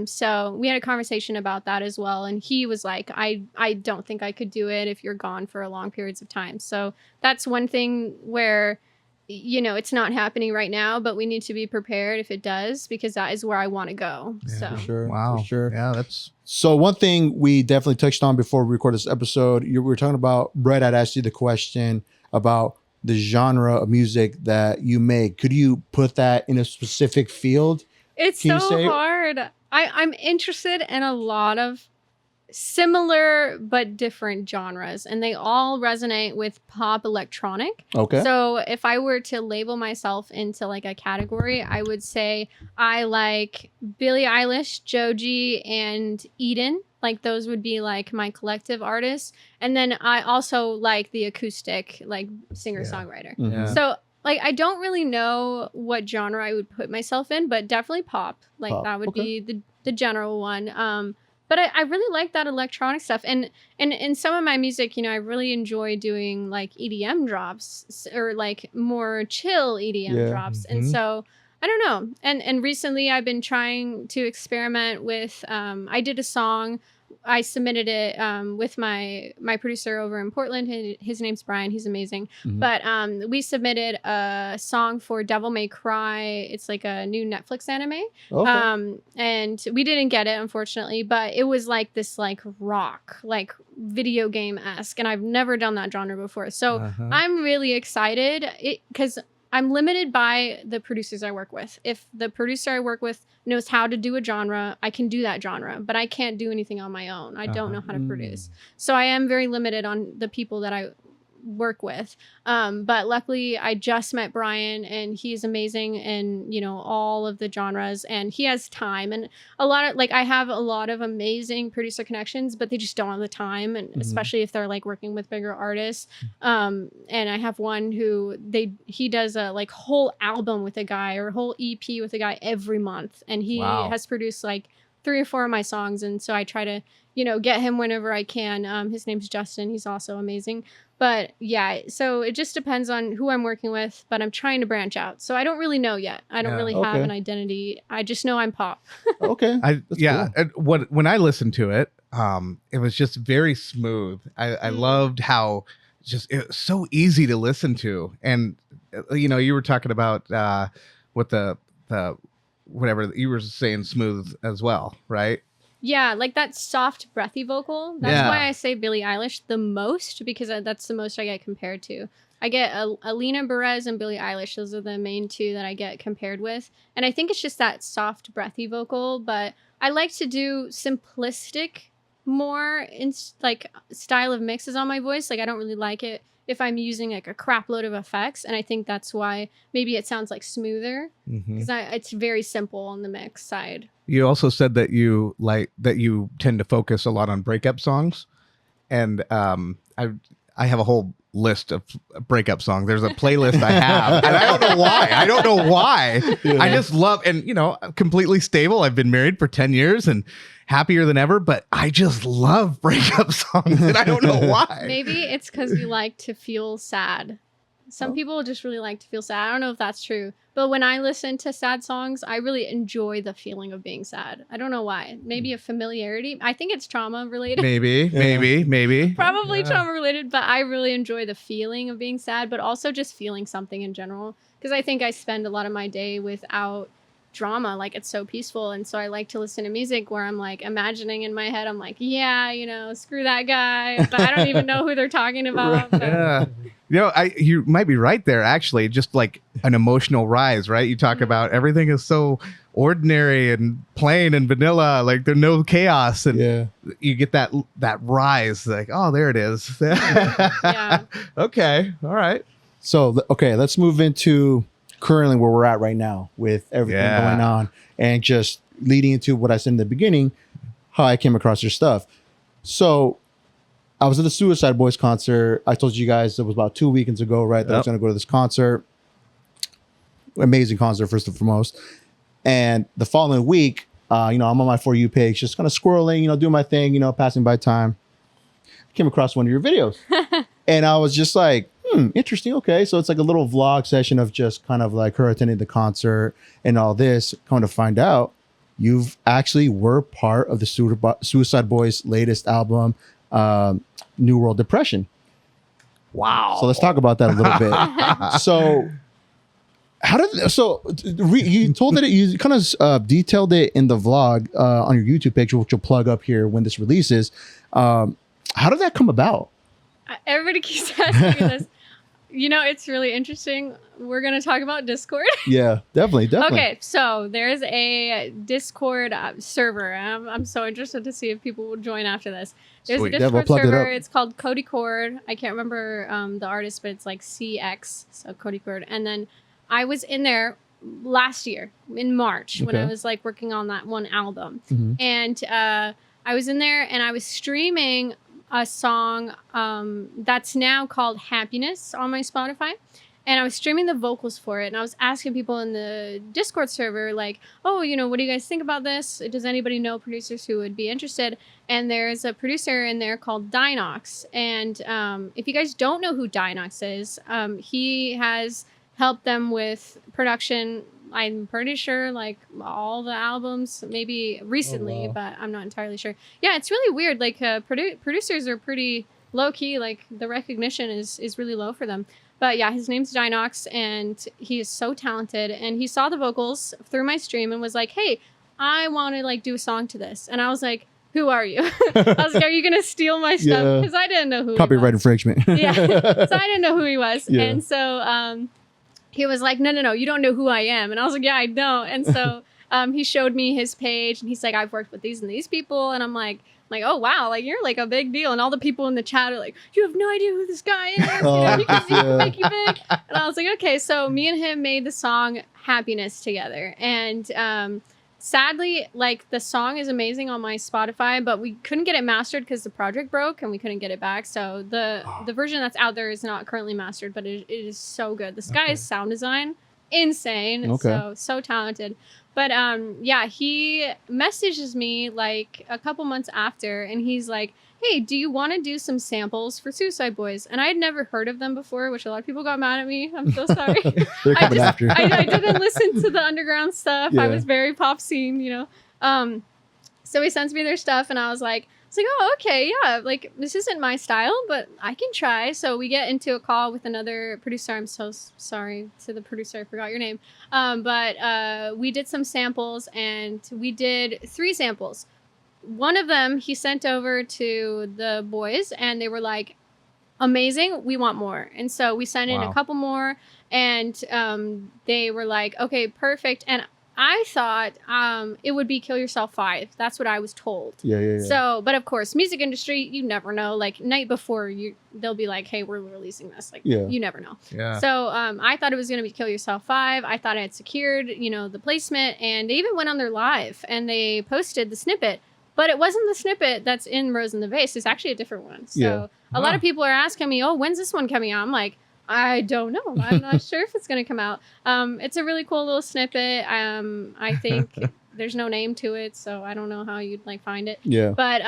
So we had a conversation about that as well. And he was like, I don't think I could do it if you're gone for long periods of time. So that's one thing where, you know, it's not happening right now, but we need to be prepared if it does, because that is where I want to go. Yeah, So For sure. Wow. For sure. Yeah, that's So one thing we definitely touched on before we record this episode, we were talking about, Brett had asked you the question about the genre of music that you make. Could you put that in a specific field? it's Can you so say- hard. I'm interested in a lot of similar but different genres, and they all resonate with pop electronic. Okay. So if I were to label myself into like a category, I would say I like Billie Eilish, Joji, and Eden. Like those would be like my collective artists. And then I also like the acoustic, like singer-songwriter. Mhm. Yeah. So like I don't really know what genre I would put myself in, but definitely pop. Like Pop, that would okay. be the general one. But I really like that electronic stuff. And in some of my music, you know, I really enjoy doing like EDM drops or like more chill EDM Yeah. drops. And Mhm. so I don't know. And recently I've been trying to experiment with, I did a song. I submitted it with my producer over in Portland. His name's Brian. He's amazing. Mhm. But we submitted a song for Devil May Cry. It's like a new Netflix anime. Okay. And we didn't get it, unfortunately, but it was like this like rock, like video game-esque. And I've never done that genre before. So Uh-huh. I'm really excited because I'm limited by the producers I work with. If the producer I work with knows how to do a genre, I can do that genre, but I can't do anything on my own. I don't know how to produce. So I am very limited on the people that I work with. But luckily I just met Brian and he's amazing in, you know, all of the genres, and he has time. And a lot of like I have a lot of amazing producer connections, but they just don't have the time, and especially if they're like working with bigger artists. And I have one who he does a like whole album with a guy or a whole EP with a guy every month, and he Wow. has produced like 3 or 4 of my songs, and so I try to, you know, get him whenever I can. His name's Justin. He's also amazing. But yeah, so it just depends on who I'm working with, but I'm trying to branch out. So I don't really know yet. I don't Yeah. really have Okay. an identity. I just know I'm pop. Okay. I That's yeah. And when I listened to it, it was just very smooth. I loved how it was so easy to listen to, and you know, you were talking about what the whatever you were saying, smooth as well, right? Yeah, like that soft, breathy vocal. That's Yeah. why I say Billie Eilish the most, because that's the most I get compared to. I get Alina Perez and Billie Eilish. Those are the main 2 that I get compared with. And I think it's just that soft, breathy vocal. But I like to do simplistic more in like style of mixes on my voice. Like I don't really like it if I'm using like a crap load of effects. And I think that's why maybe it sounds like smoother, because it's very simple on the mix side. You also said that you tend to focus a lot on breakup songs, and I have a whole list of breakup songs. There's a playlist I have, and I don't know why. I just love, and you know, I'm completely stable. I've been married for 10 years and happier than ever, but I just love breakup songs, and I don't know why. Maybe it's because you like to feel sad. Some people just really like to feel sad. I don't know if that's true. But when I listen to sad songs, I really enjoy the feeling of being sad. I don't know why. Maybe a familiarity. I think it's trauma related. Maybe. Probably trauma related, but I really enjoy the feeling of being sad, but also just feeling something in general. Because I think I spend a lot of my day without drama. Like it's so peaceful. And so I like to listen to music where I'm like imagining in my head, I'm like, yeah, you know, screw that guy. But I don't even know who they're talking about. But Yeah. You know, you might be right there, actually. Just like an emotional rise, right? You talk about everything is so ordinary and plain and vanilla, like there's no chaos, and Yeah. you get that rise, like, oh, there it is. Yeah. Okay, all right. So, okay, let's move into currently where we're at right now with everything Yeah. going on, and just leading into what I said in the beginning, how I came across your stuff. So I was at the Suicide Boys concert. I told you guys it was about 2 weekends ago, right? That I was Yep. going to go to this concert. Amazing concert, first and foremost. And the following week, you know, I'm on my For You page, just kind of scrolling, you know, doing my thing, you know, passing by time. I came across one of your videos. And I was just like, Interesting. Okay, so it's like a little vlog session of just kind of like her attending the concert and all this. Come to find out, you've actually were part of the Suicide Boys' latest album, New World Depression. Wow. So let's talk about that a little bit. So, you told that you kind of detailed it in the vlog on your YouTube page, which you'll plug up here when this releases. How did that come about? Everybody keeps asking me this. It's really interesting. We're going to talk about Discord. Yeah, definitely. Okay, so there's a Discord server. I'm so interested to see if people will join after this. There's Sweet. a Yeah, we'll Discord plug it server. up. It's called Cody Cord. I can't remember the artist, but it's like CX, so Cody Cord. And then I was in there last year in March when I Okay. was like working on that one album. Mhm. And I was in there and I was streaming a song that's now called Happiness on my Spotify. And I was streaming the vocals for it. And I was asking people in the Discord server, like, oh, what do you guys think about this? Does anybody know producers who would be interested? And there's a producer in there called Dinox. And if you guys don't know who Dinox is, he has helped them with production. I'm pretty sure like all the albums, maybe recently, wow. but I'm not entirely sure. Yeah, it's really weird. Like producers are pretty low key. Like the recognition is really low for them. But yeah, his name's Dinox and he is so talented. And he saw the vocals through my stream and was like, hey, I want to like do a song to this. And I was like, who are you? I was like, are you going to steal my stuff? Yeah. Because I didn't know who Copyright he was. infringement. Yeah. So I didn't know who he was. Yeah. And so he was like, no, you don't know who I am. And I was like, yeah, I don't. And so he showed me his page and he's like, I've worked with these and these people. And I'm like, oh, wow, like you're like a big deal. And all the people in the chat are like, you have no idea who this guy is. He can make you big. And I was like, okay. So me and him made the song Happiness together. And sadly, like the song is amazing on my Spotify, but we couldn't get it mastered because the project broke and we couldn't get it back. So the version that's out there is not currently mastered, but it is so good. This guy's sound design, insane. Okay. So talented. But yeah, he messages me like a couple months after and he's like, hey, do you want to do some samples for Suicide Boys? And I had never heard of them before, which a lot of people got mad at me. I'm so sorry. They're coming after you. I didn't listen to the underground stuff. Yeah. I was very pop scene, So he sends me their stuff and I was like, oh, okay, yeah, like this isn't my style, but I can try. So we get into a call with another producer. I'm so sorry to the producer. I forgot your name. But we did some samples and we did 3 samples. One of them he sent over to the boys and they were like, amazing, we want more. And so we sent in a couple more and they were like, okay, perfect. And I thought it would be Kill Yourself 5. That's what I was told. Yeah. So, but of course, music industry, you never know. Like night before, they'll be like, "Hey, we're releasing this." Like, you never know. Yeah. So, I thought it was gonna be Kill Yourself 5. I thought I had secured, the placement, and they even went on their live and they posted the snippet. But it wasn't the snippet that's in Rose in the Vase. It's actually a different one. So Yeah. a lot of people are asking me, "Oh, when's this one coming out?" I'm like, I don't know. I'm not sure if it's going to come out. It's a really cool little snippet. I think there's no name to it, so I don't know how you'd like find it. Yeah. But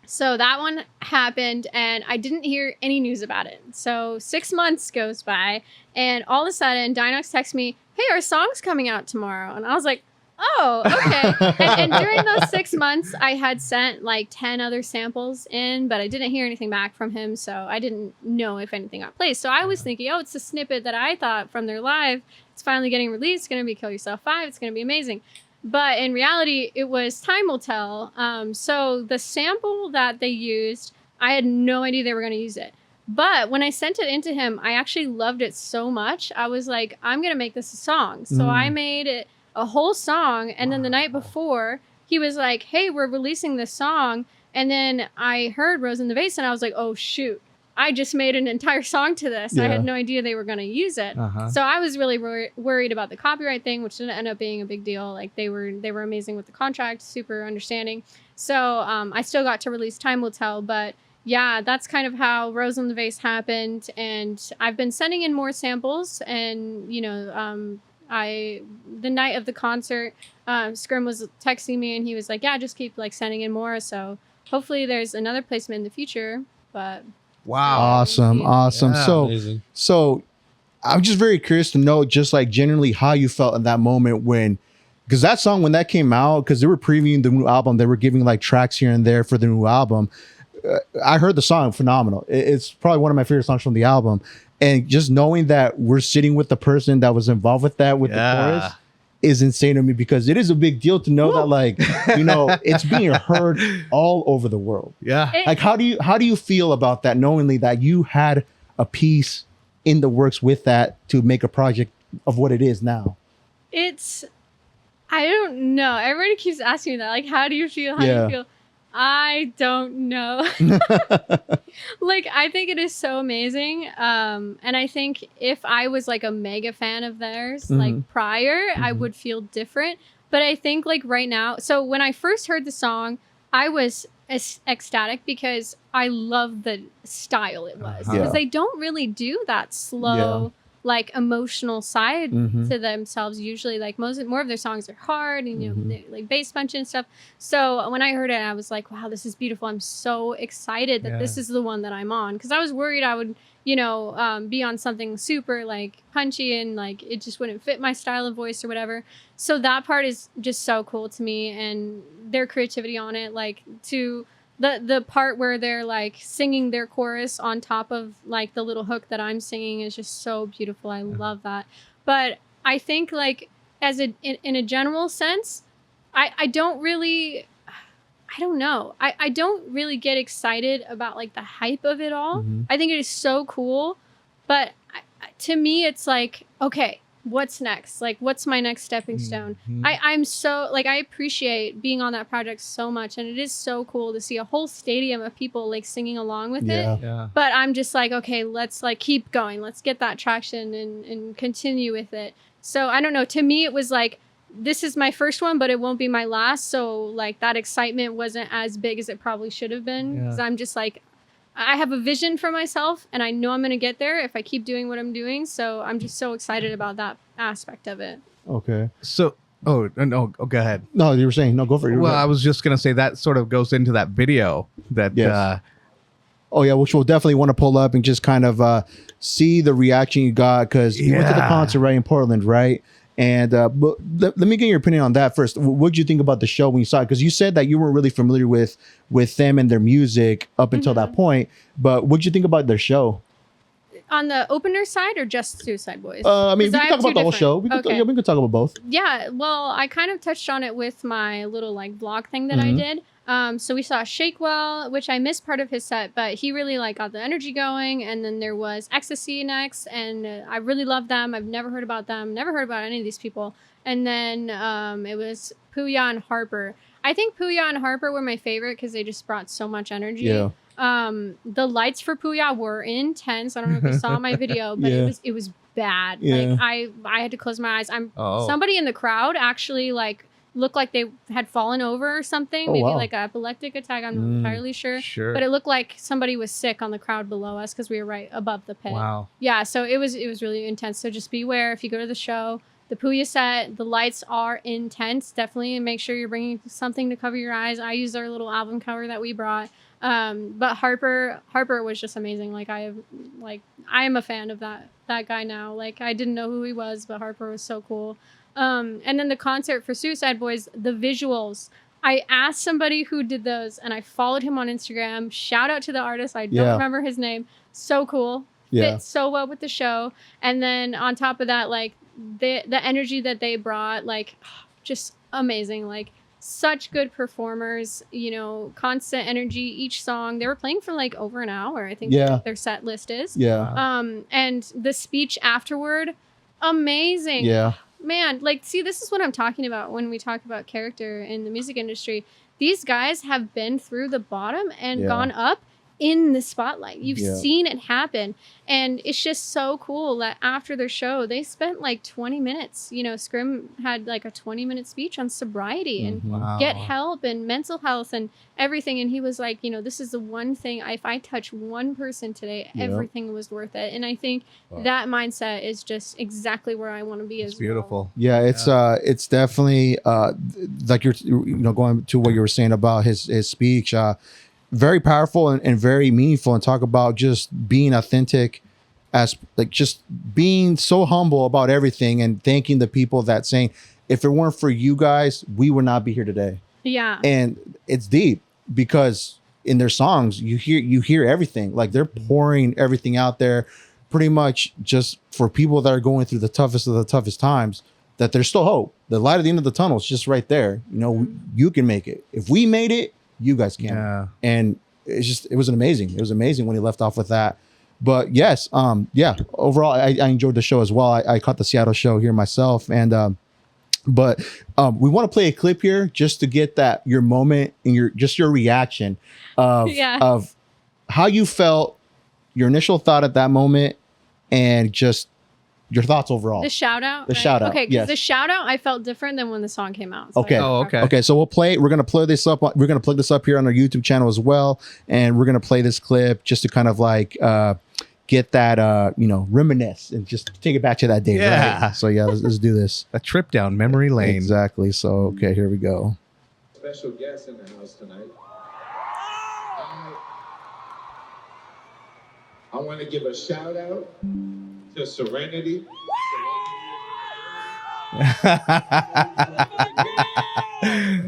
so that one happened, and I didn't hear any news about it. So 6 months goes by, and all of a sudden, Dinox texts me, "Hey, our song's coming out tomorrow," and I was like, oh, okay. and during those 6 months, I had sent like 10 other samples in, but I didn't hear anything back from him, so I didn't know if anything got placed. So I was thinking, oh, it's a snippet that I thought from their live. It's finally getting released. It's going to be Kill Yourself 5. It's going to be amazing. But in reality, it was Time Will Tell. So the sample that they used, I had no idea they were going to use it. But when I sent it into him, I actually loved it so much. I was like, I'm going to make this a song. So I made it a whole song, and then the night before he was like, hey, we're releasing this song, and then I heard Rose in the Vase and I was like, oh shoot, I just made an entire song to this. I had no idea they were going to use it. So I was really worried about the copyright thing, which didn't end up being a big deal. Like they were amazing with the contract, super understanding. So I still got to release Time Will Tell, but yeah, that's kind of how Rose in the Vase happened. And I've been sending in more samples, and the night of the concert, Scrim was texting me and he was like, yeah, just keep like sending in more. So hopefully there's another placement in the future. But Wow. Awesome. Yeah. So Amazing. so I'm just very curious to know just like generally how you felt in that moment when, because that song when that came out, because they were previewing the new album, they were giving like tracks here and there for the new album. I heard the song, phenomenal. It's probably one of my favorite songs from the album. And just knowing that we're sitting with the person that was involved with that, with the chorus, is insane to me, because it is a big deal to know that, like, you know, it's being heard all over the world. Yeah. Like, how do you feel about that, knowingly that you had a piece in the works with that to make a project of what it is now? I don't know. Everybody keeps asking me that. Like, how do you feel? How do you feel? I don't know. Like, I think it is so amazing. And I think if I was like a mega fan of theirs, like prior, I would feel different. But I think like right now, so when I first heard the song, I was ecstatic because I love the style it was. Because they don't really do that slow, like emotional side to themselves usually. Like more of their songs are hard and, you know, they, like bass punch and stuff. So when I heard it, I was like, wow, this is beautiful. I'm so excited that this is the one that I'm on, because I was worried I would, you know, be on something super like punchy and like it just wouldn't fit my style of voice or whatever. So that part is just so cool to me, and their creativity on it, like to the part where they're like singing their chorus on top of like the little hook that I'm singing is just so beautiful. I love that. But I think like as in a general sense, I don't really, I don't know. I don't really get excited about like the hype of it all. I think it is so cool, but to me it's like, okay, what's next? Like, what's my next stepping stone? I'm so like, I appreciate being on that project so much, and it is so cool to see a whole stadium of people like singing along with it. But I'm just like, okay, let's like keep going, let's get that traction and continue with it. So I don't know, to me it was like, this is my first one, but it won't be my last. So like that excitement wasn't as big as it probably should have been, because I'm just like, I have a vision for myself and I know I'm going to get there if I keep doing what I'm doing. So I'm just so excited about that aspect of it. Okay. So, no, go ahead. No, you were saying, no, go for it. Well, I was just going to say that sort of goes into that video that, oh yeah, which we'll definitely want to pull up and just kind of see the reaction you got, because you went to the concert right in Portland, right? And but let me get your opinion on that first. What did you think about the show when you saw it? Because you said that you weren't really familiar with them and their music up until that point. But what did you think about their show? On the opener side or just Suicide Boys? I mean, we can talk about the whole show. We can talk about both. Yeah, well, I kind of touched on it with my little like vlog thing that I did. So we saw Shakewell, which I missed part of his set, but he really like got the energy going. And then there was Ecstasy next, and I really love them. I've never heard about them, never heard about any of these people. And then it was Puya and Harper. I think Puya and Harper were my favorite because they just brought so much energy. Yeah. The lights for Puya were intense. I don't know if you saw my video, but it was bad. Yeah. Like I had to close my eyes. Somebody in the crowd actually like looked like they had fallen over or something. Maybe like an epileptic attack. I'm not entirely sure. But it looked like somebody was sick on the crowd below us because we were right above the pit. Wow. Yeah, so it was really intense. So just beware if you go to the show. The Puya set, the lights are intense. Definitely make sure you're bringing something to cover your eyes. I used our little album cover that we brought. But Harper was just amazing. Like I am a fan of that guy now. Like I didn't know who he was, but Harper was so cool. And then the concert for Suicide Boys, the visuals. I asked somebody who did those, and I followed him on Instagram. Shout out to the artist. I don't remember his name. So cool. Fit so well with the show. And then on top of that, like the energy that they brought, like just amazing. Like such good performers, you know, constant energy. Each song they were playing for like over an hour. I think their set list is. And the speech afterward, amazing. Man, like, see, this is what I'm talking about when we talk about character in the music industry. These guys have been through the bottom and gone up in the spotlight. You've seen it happen. And it's just so cool that after their show, they spent like 20 minutes. You know, Scrim had like a 20-minute speech on sobriety and get help and mental health and everything. And he was like, you know, this is the one thing, if I touch one person today, everything was worth it. And I think that mindset is just exactly where I want to be as well. Beautiful. Yeah, it's definitely like you're going to what you were saying about his speech. very powerful and very meaningful, and talk about just being authentic, as like just being so humble about everything, and thanking the people that saying, if it weren't for you guys, we would not be here today. Yeah. And it's deep because in their songs you hear everything. Like they're pouring everything out there, pretty much just for people that are going through the toughest of the toughest times, that there's still hope. The light at the end of the tunnel is just right there. You know, you can make it. If we made it, you guys can. Yeah. And it was amazing. It was amazing when he left off with that. But yes, overall, I enjoyed the show as well. I caught the Seattle show here myself, and but we want to play a clip here just to get that your moment and your reaction of of how you felt, your initial thought at that moment, and just your thoughts overall. The shout out. The shout out. Okay, because yes. the shout out I felt different than when the song came out. So Okay. Okay. So we're gonna play this up. We're gonna plug this up here on our YouTube channel as well, and we're gonna play this clip just to kind of like get that reminisce and just take it back to that day. Yeah. Right? So yeah, let's do this. A trip down memory lane. Exactly. So okay, here we go. Special guest in the house tonight. I want to give a shout out to Serenity.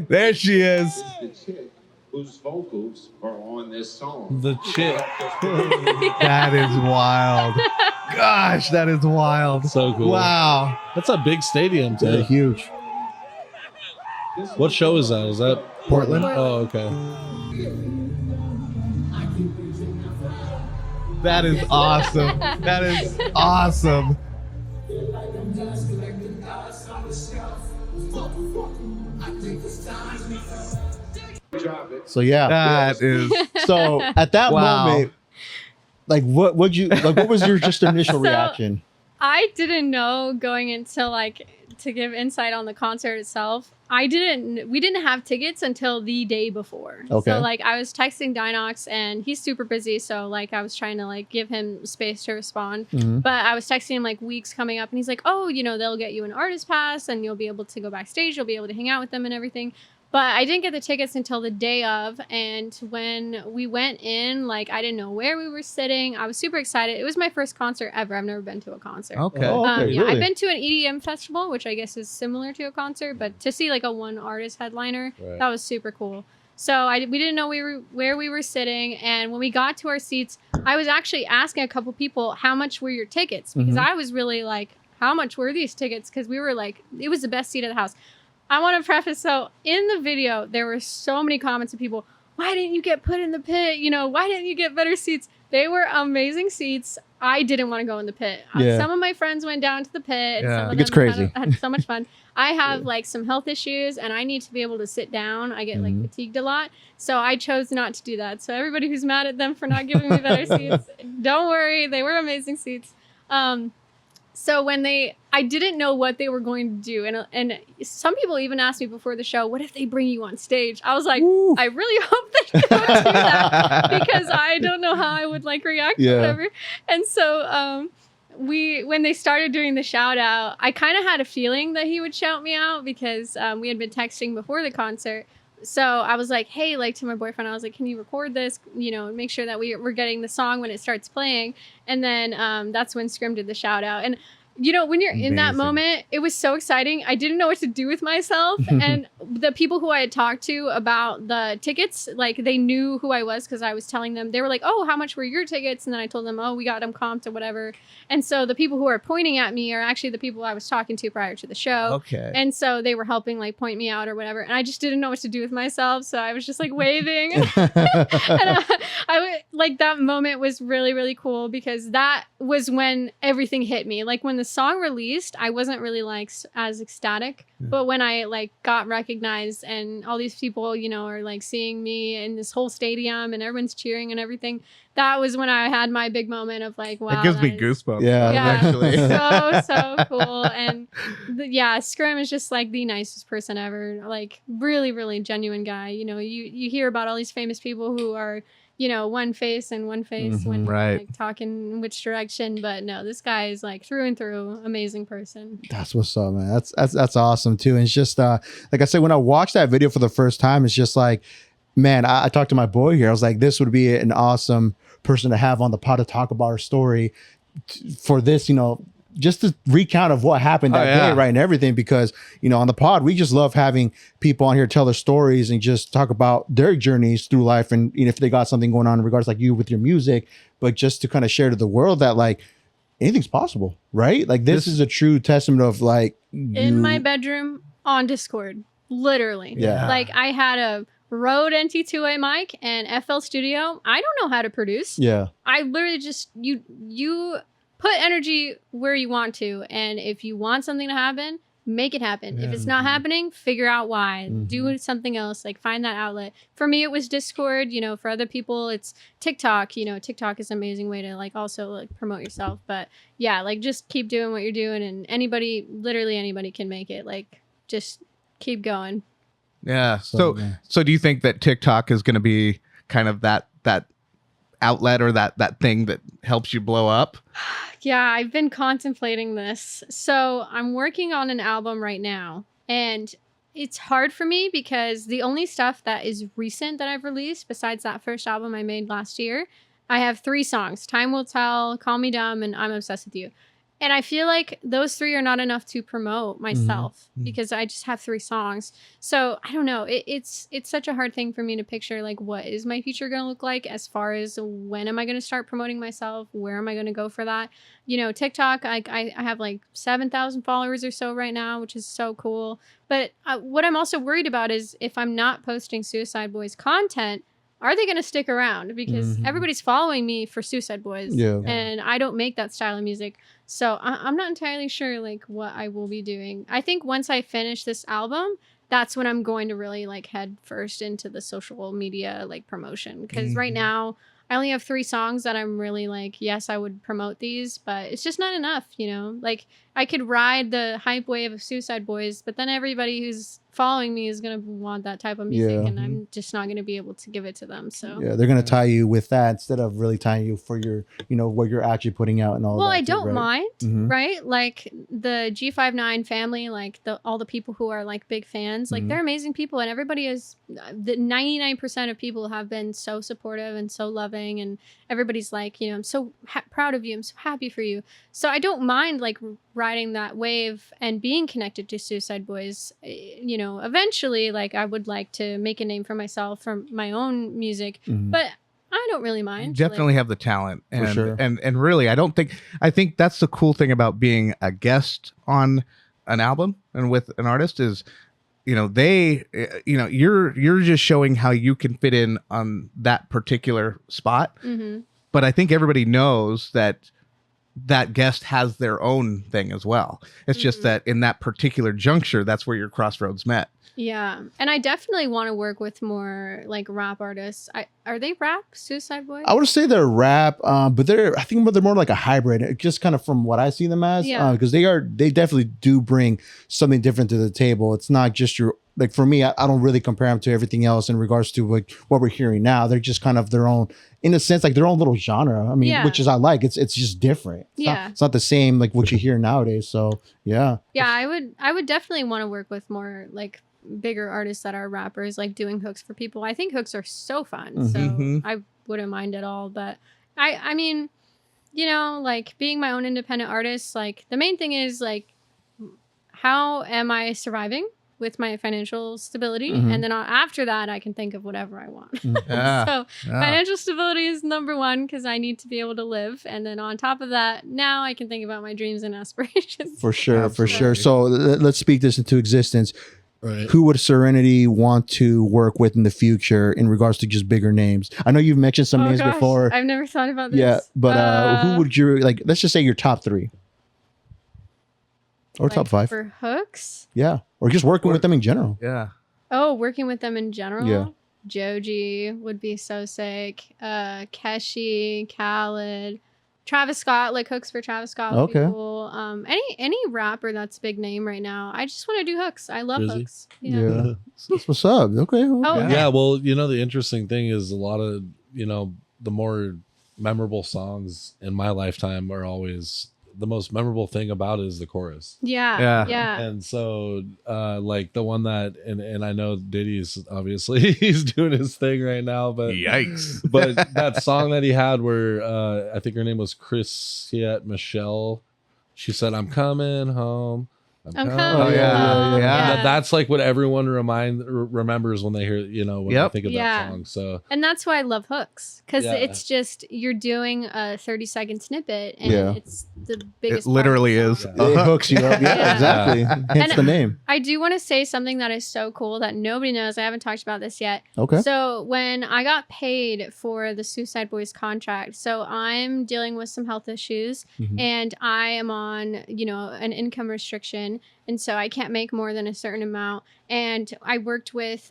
There she is. This is the chick whose vocals are on this song. The chick. That is wild. Gosh, that is wild. So cool. Wow. That's a big stadium Yeah, too. huge. What show is that? Is that Portland? Oh, okay. That is awesome. That is awesome. Drop it. So yeah. That is So at that Wow. moment, like what was your just initial So- reaction? I didn't know going into like to give insight on the concert itself. We didn't have tickets until the day before. Okay. So like I was texting Dinox and he's super busy. So like I was trying to like give him space to respond. Mhm. But I was texting him like weeks coming up and he's like, oh, they'll get you an artist pass and you'll be able to go backstage. You'll be able to hang out with them and everything. But I didn't get the tickets until the day of. And when we went in, like I didn't know where we were sitting. I was super excited. It was my first concert ever. I've never been to a concert. okay. Oh, okay, Yeah, really? I've been to an EDM festival, which I guess is similar to a concert, but to see like a one artist headliner, Right. that was super cool. So we didn't know where we were sitting, and when we got to our seats, I was actually asking a couple people, how much were your tickets? Because I was really like, how much were these tickets? Because we were like, it was the best seat of the house. I want to preface, so in the video, there were so many comments of people, why didn't you get put in the pit? Why didn't you get better seats? They were amazing seats. I didn't want to go in the pit. Yeah. Some of my friends went down to the pit. And Yeah. some of It gets them crazy. had so much fun. I have like some health issues and I need to be able to sit down. I get like fatigued a lot. So I chose not to do that. So everybody who's mad at them for not giving me better seats, don't worry. They were amazing seats. So when I didn't know what they were going to do. And some people even asked me before the show, what if they bring you on stage? I was like, Woo. I really hope they don't do that because I don't know how I would like react Yeah. or whatever. And so when they started doing the shout out, I kind of had a feeling that he would shout me out because we had been texting before the concert. So I was like, hey, like to my boyfriend, I was like, can you record this, and make sure that we're getting the song when it starts playing. And then that's when Scrim did the shout out. And when you're in that Amazing. moment, it was so exciting. I didn't know what to do with myself. And the people who I had talked to about the tickets, like they knew who I was because I was telling them. They were like, oh, how much were your tickets? And then I told them, oh, we got them comped or whatever. And so the people who are pointing at me are actually the people I was talking to prior to the show. Okay. And so they were helping like point me out or whatever. And I just didn't know what to do with myself. So I was just like waving. And I would like that moment was really, really cool because that was when everything hit me. Like when the song released, I wasn't really like as ecstatic. But when I like got recognized and all these people, are like seeing me in this whole stadium and everyone's cheering and everything, that was when I had my big moment of like, wow. It gives me that is- goosebumps. Yeah. Actually. so cool. And Scrim is just like the nicest person ever. Like really, really genuine guy. You hear about all these famous people who are, one face and one face when Right. like talking which direction. But no, this guy is like through and through amazing person. That's what's up, man. That's awesome too. And it's just like I said, when I watched that video for the first time, it's just like man, I talked to my boy here. I was like, this would be an awesome person to have on the pod to talk about our story for this, just to recount of what happened that day, right, and everything. Because on the pod, we just love having people on here tell their stories and just talk about their journeys through life, and if they got something going on in regards like you with your music, but just to kind of share to the world that like anything's possible, right? Like this is a true testament of like in my bedroom on Discord, literally. Yeah. Like I had a Rode NT2A mic and FL Studio. I don't know how to produce. Yeah. I literally just you put energy where you want to, and if you want something to happen, make it happen. If it's not happening, figure out why. Do something else, like find that outlet. For me, it was Discord. For other people, it's TikTok. TikTok is an amazing way to like also like promote yourself. But yeah, like just keep doing what you're doing, and literally anybody can make it. Like just keep going. Yeah. So do you think that TikTok is going to be kind of that outlet or that thing that helps you blow up? Yeah, I've been contemplating this. So I'm working on an album right now, and it's hard for me because the only stuff that is recent that I've released, besides that first album I made last year, I have 3 songs: Time Will Tell, Call Me Dumb, and I'm Obsessed With You. And I feel like those 3 are not enough to promote myself because I just have 3 songs. So I don't know. It's such a hard thing for me to picture, like, what is my future going to look like as far as when am I going to start promoting myself? Where am I going to go for that? TikTok, I have like 7,000 followers or so right now, which is so cool. But what I'm also worried about is if I'm not posting Suicide Boys content, are they going to stick around? Because everybody's following me for Suicide Boys, and I don't make that style of music. So I'm not entirely sure like what I will be doing. I think once I finish this album, that's when I'm going to really like head first into the social media like promotion. Because right now I only have 3 songs that I'm really like, yes, I would promote these, but it's just not enough, Like I could ride the hype wave of Suicide Boys, but then everybody who's following me is going to want that type of music, and I'm just not going to be able to give it to them. So yeah, they're going to tie you with that instead of really tying you for your, what you're actually putting out and all that. Well, I don't right? mind, right? Like the G59 family, like all the people who are like big fans, like they're amazing people, and everybody is, the 99% of people have been so supportive and so loving, and everybody's like, I'm so proud of you. I'm so happy for you. So I don't mind like riding that wave and being connected to Suicide Boys. Eventually, like I would like to make a name for myself from my own music, but I don't really mind. You definitely have the talent, and For sure. and really, I think that's the cool thing about being a guest on an album and with an artist is, you're just showing how you can fit in on that particular spot. But I think everybody knows that guest has their own thing as well. It's just that in that particular juncture, that's where your crossroads met. Yeah. And I definitely want to work with more like rap artists. Are they rap, Suicide Boys? I would say they're rap, but I think they're more like a hybrid, just kind of from what I see them as, because they definitely do bring something different to the table. It's not just like for me, I don't really compare them to everything else in regards to like what we're hearing now. They're just kind of their own, in a sense, like their own little genre. I mean, which is I like. It's just different. It's not the same like what you hear nowadays. So yeah. Yeah, I would definitely want to work with more like bigger artists that are rappers, like doing hooks for people. I think hooks are so fun. So I wouldn't mind at all. But I mean, like being my own independent artist, like the main thing is like, how am I surviving with my financial stability? And then after that, I can think of whatever I want. So financial stability is number 1 because I need to be able to live. And then on top of that, now I can think about my dreams and aspirations. For sure. For sure. So let's speak this into existence. Right. Who would Serenity want to work with in the future in regards to just bigger names? I know you've mentioned some names before. I've never thought about this. Yeah, but who would you like? Let's just say your top 3 or top 5 for hooks. Yeah, or just working with them in general. Yeah. Oh, working with them in general. Yeah. Joji would be so sick. Keshi, Khaled, Travis Scott, like hooks for Travis Scott would be cool. Any rapper that's big name right now. I just want to do hooks. I love Drizzy. hooks. Yeah. That's what's up. Okay. Oh, Yeah, well, the interesting thing is a lot of, the more memorable songs in my lifetime are always the most memorable thing about it is the chorus. Yeah. Yeah. And so like the one that and I know Diddy's obviously he's doing his thing right now, but Yikes. but that song that he had where I think her name was Chrisette Michelle, she said, "I'm coming home. I'm coming. Oh, yeah. home. Yeah. That's like what everyone remembers when they hear, when Yep. they think of Yeah. that song. So And that's why I love hooks, because Yeah. it's just you're doing a 30-second snippet, and Yeah. it's the biggest. It literally part of is. the song. It hooks you up. Yeah, Yeah. exactly. Hence And the name. I do want to say something that is so cool that nobody knows. I haven't talked about this yet. Okay. So when I got paid for the Suicide Boys contract, so I'm dealing with some health issues, Mhm. and I am on, an income restriction, and so I can't make more than a certain amount. And I worked with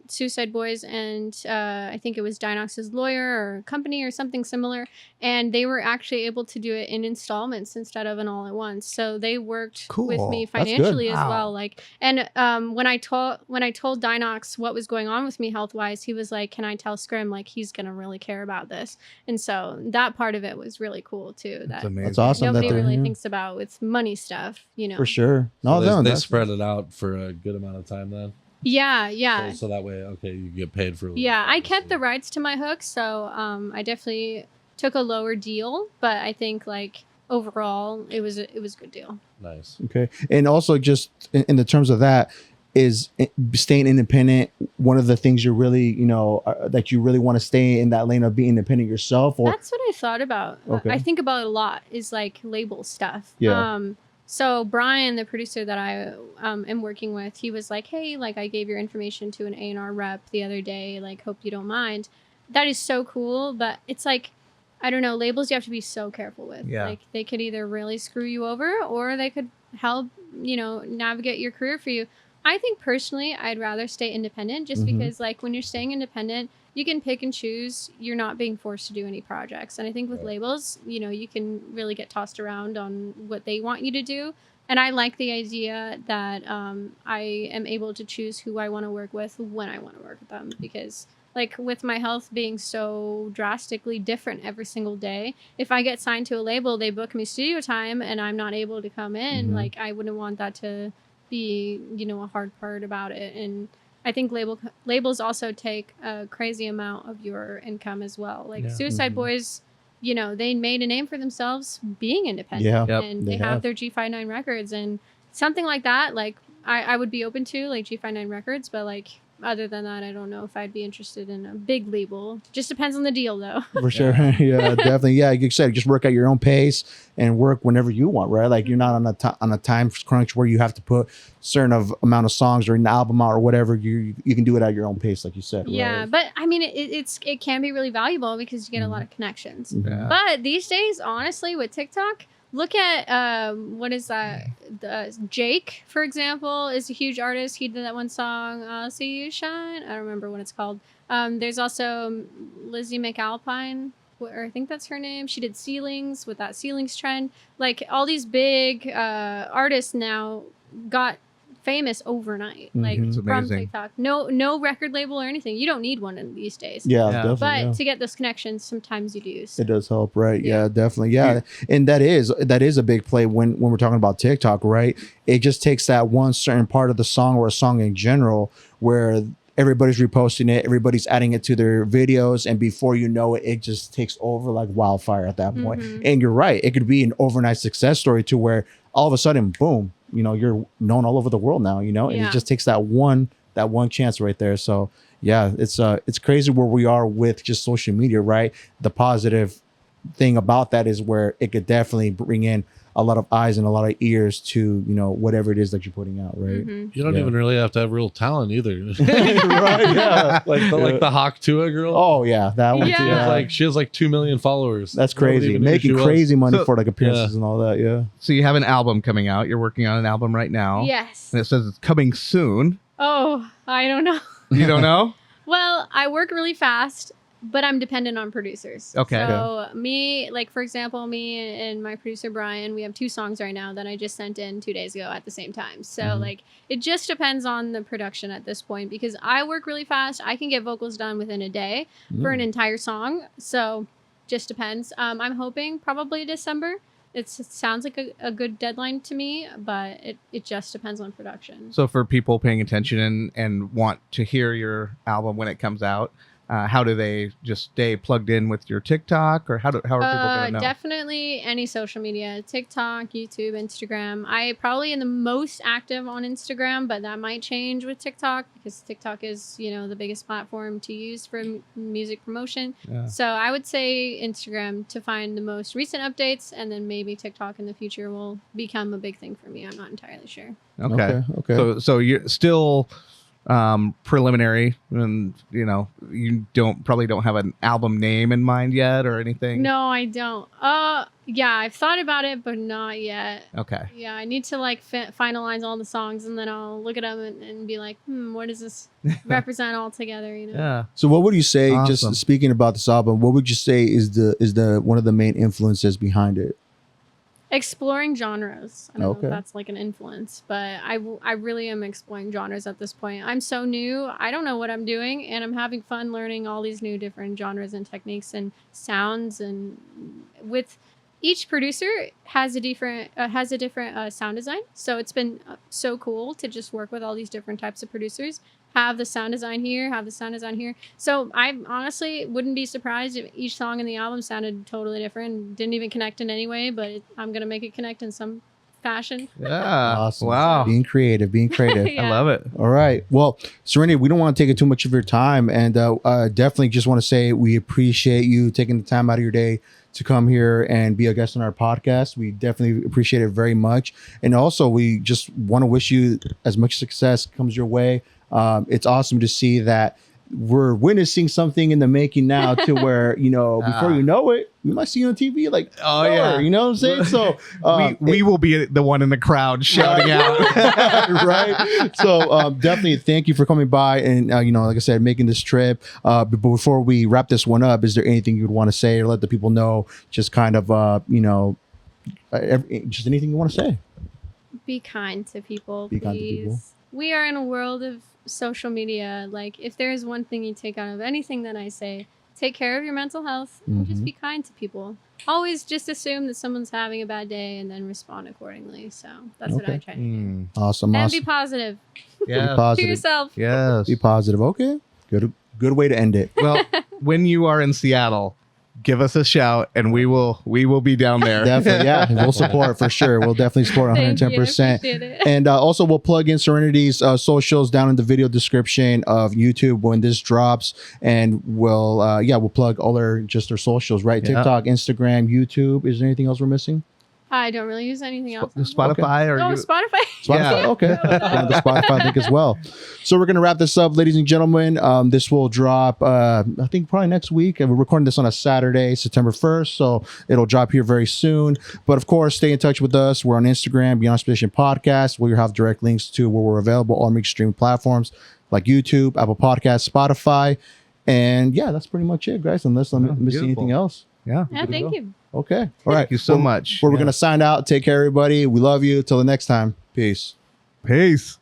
Suicide Boys and I think it was Dinox's lawyer or company or something similar, and they were actually able to do it in installments instead of an all at once. So they worked with Cool. me That's good. financially as Wow. well. Like, and when I told Dinox what was going on with me health wise, he was like, "Can I tell Scrim, like, he's gonna really care about this?" And so that part of it was really cool too. That's That amazing. That's awesome. nobody that they're really here. thinks about with money stuff. For sure. No, so they that's spread it out for a good amount of time then. Yeah. So that way, okay, you get paid for. Yeah, I kept the rights to my hooks, so I definitely took a lower deal, but I think like overall it was a good deal. Nice. okay. And also, just in the terms of that, is staying independent one of the things you really, that you really want to stay in that lane of being independent yourself, or That's what I thought about. Okay. I think about it a lot is like label stuff. Yeah. So Brian, the producer that I am working with, he was like, "Hey, like I gave your information to an A&R rep the other day. Like, hope you don't mind." That is so cool, but it's like, I don't know, labels you have to be so careful with. Yeah. Like they could either really screw you over or they could help, navigate your career for you. I think personally, I'd rather stay independent just Mhm. because like when you're staying independent, you can pick and choose. You're not being forced to do any projects. And I think with Right. labels, you can really get tossed around on what they want you to do. And I like the idea that I am able to choose who I want to work with when I want to work with them, because like with my health being so drastically different every single day, if I get signed to a label, they book me studio time and I'm not able to come in, Mhm. like I wouldn't want that to be, a hard part about it. And I think labels also take a crazy amount of your income as well. Like Yeah. Suicide Mhm. Boys, they made a name for themselves being independent. Yeah. Yep. And They they have have. their G59 records, and something like that, like I would be open to like G59 records, but like other than that, I don't know if I'd be interested in a big label. Just depends on the deal though. for sure. Yeah, definitely. Yeah, like you said, just work at your own pace and work whenever you want, right? Like you're not on a time crunch where you have to put certain amount of songs or an album out or whatever. You can do it at your own pace, like you said. Yeah, right? but I mean, it can be really valuable because you get a lot of connections. Mhm. Yeah. But these days, honestly, with TikTok, look at what is that? Jake, for example, is a huge artist. He did that one song, "I'll See You Shine." I don't remember what it's called. There's also Lizzie McAlpine, or I think that's her name. She did Ceilings with that Ceilings trend. Like all these big artists now got famous overnight, like Mhm. It's from amazing. TikTok. No record label or anything. You don't need one in these days. Yeah, Yeah. definitely. But yeah. to get those connections, sometimes you do. So. It does help, right? Yeah, Yeah. definitely. Yeah. And that is a big play when we're talking about TikTok, right? It just takes that one certain part of the song or a song in general where everybody's reposting it, everybody's adding it to their videos, and before you know it, it just takes over like wildfire at that point. Mhm. And you're right, it could be an overnight success story to where all of a sudden, boom, you're known all over the world now, and Yeah. it just takes that one chance right there. So yeah, it's crazy where we are with just social media, right? The positive thing about that is where it could definitely bring in a lot of eyes and a lot of ears to whatever it is that you're putting out, right? Mhm. You don't Yeah. even really have to have real talent either. Right, yeah. like the Hawk Tua girl. Oh yeah, that one. Yeah. Too, yeah. She has like 2 million followers. That's Nobody crazy. even knew who Making she was. crazy money So- for like appearances Yeah. and all that. Yeah. So you have an album coming out. You're working on an album right now. Yes. And it says it's coming soon. Oh, I don't know. You don't know? Well, I work really fast, but I'm dependent on producers. Okay. So for example, me and my producer Brian, we have 2 songs right now that I just sent in 2 days ago at the same time. So Mhm. it just depends on the production at this point because I work really fast. I can get vocals done within a day for an entire song. So just depends. I'm hoping probably December. It sounds like a good deadline to me, but it just depends on production. So for people paying attention and want to hear your album when it comes out, how do they just stay plugged in with your TikTok, or how are people going to know? Definitely any social media, TikTok, YouTube, Instagram. I probably am the most active on Instagram, but that might change with TikTok because TikTok is, the biggest platform to use for music promotion. Yeah. So I would say Instagram to find the most recent updates, and then maybe TikTok in the future will become a big thing for me. I'm not entirely sure. Okay. Okay. So you're still preliminary, and you probably don't have an album name in mind yet or anything. No, I don't. Yeah, I've thought about it, but not yet. Okay. Yeah, I need to finalize all the songs, and then I'll look at them and be like, what does this represent all together? Yeah. So what would you say, Awesome. just speaking about this album, what would you say is the one of the main influences behind it? Exploring genres. I don't know Okay. if that's like an influence, but I really am exploring genres at this point. I'm so new. I don't know what I'm doing, and I'm having fun learning all these new different genres and techniques and sounds. And with each producer has a different sound design. So it's been so cool to just work with all these different types of producers. Have the sound design here, have the sound design here. So I honestly wouldn't be surprised if each song in the album sounded totally different, didn't even connect in any way, but I'm going to make it connect in some fashion. Yeah. Awesome. Wow. Being creative. Yeah. I love it. All right. Well, Serenity, we don't want to take too much of your time, and definitely just want to say we appreciate you taking the time out of your day to come here and be a guest on our podcast. We definitely appreciate it very much. And also, we just want to wish you as much success comes your way. It's awesome to see that we're witnessing something in the making now to where, before you know it, we might see you on TV like, Oh, yeah. you know what I'm saying? So we will be the one in the crowd shouting out. right. So definitely thank you for coming by and, like I said, making this trip. But before we wrap this one up, is there anything you'd want to say or let the people know, just kind of, just anything you want to say? Be kind to people, Be please. kind to people. We are in a world of social media. Like, if there is one thing you take out of anything that I say, take care of your mental health and just be kind to people. Always just assume that someone's having a bad day and then respond accordingly. So that's what I try to do. Awesome. And Awesome. be positive Be Yeah. to positive. yourself. Yes. Be positive. Okay. Good way to end it. Well, when you are in Seattle, give us a shout, and we will be down there. Definitely. Yeah. We'll support for sure. We'll definitely support Thank you. 110%. Appreciate it. And also, we'll plug in Serenity's socials down in the video description of YouTube when this drops, and we'll plug all their socials, right? Yeah. TikTok, Instagram, YouTube. Is there anything else we're missing? I don't really use anything else. Spotify or Oh, you? Spotify. Spotify. Yeah. Okay. Yeah, the Spotify link as well. So we're gonna wrap this up, ladies and gentlemen. This will drop, I think, probably next week. And we're recording this on a Saturday, September 1st. So it'll drop here very soon. But of course, stay in touch with us. We're on Instagram, Beyond Expectation Podcast. We'll have direct links to where we're available on major streaming platforms like YouTube, Apple Podcasts, Spotify. And yeah, that's pretty much it, guys. Unless I'm missing beautiful. anything else. Yeah. Yeah, thank you. Okay. All right. Thank you so much. We're Yeah. going to sign out. Take care, everybody. We love you. Till the next time. Peace. Peace.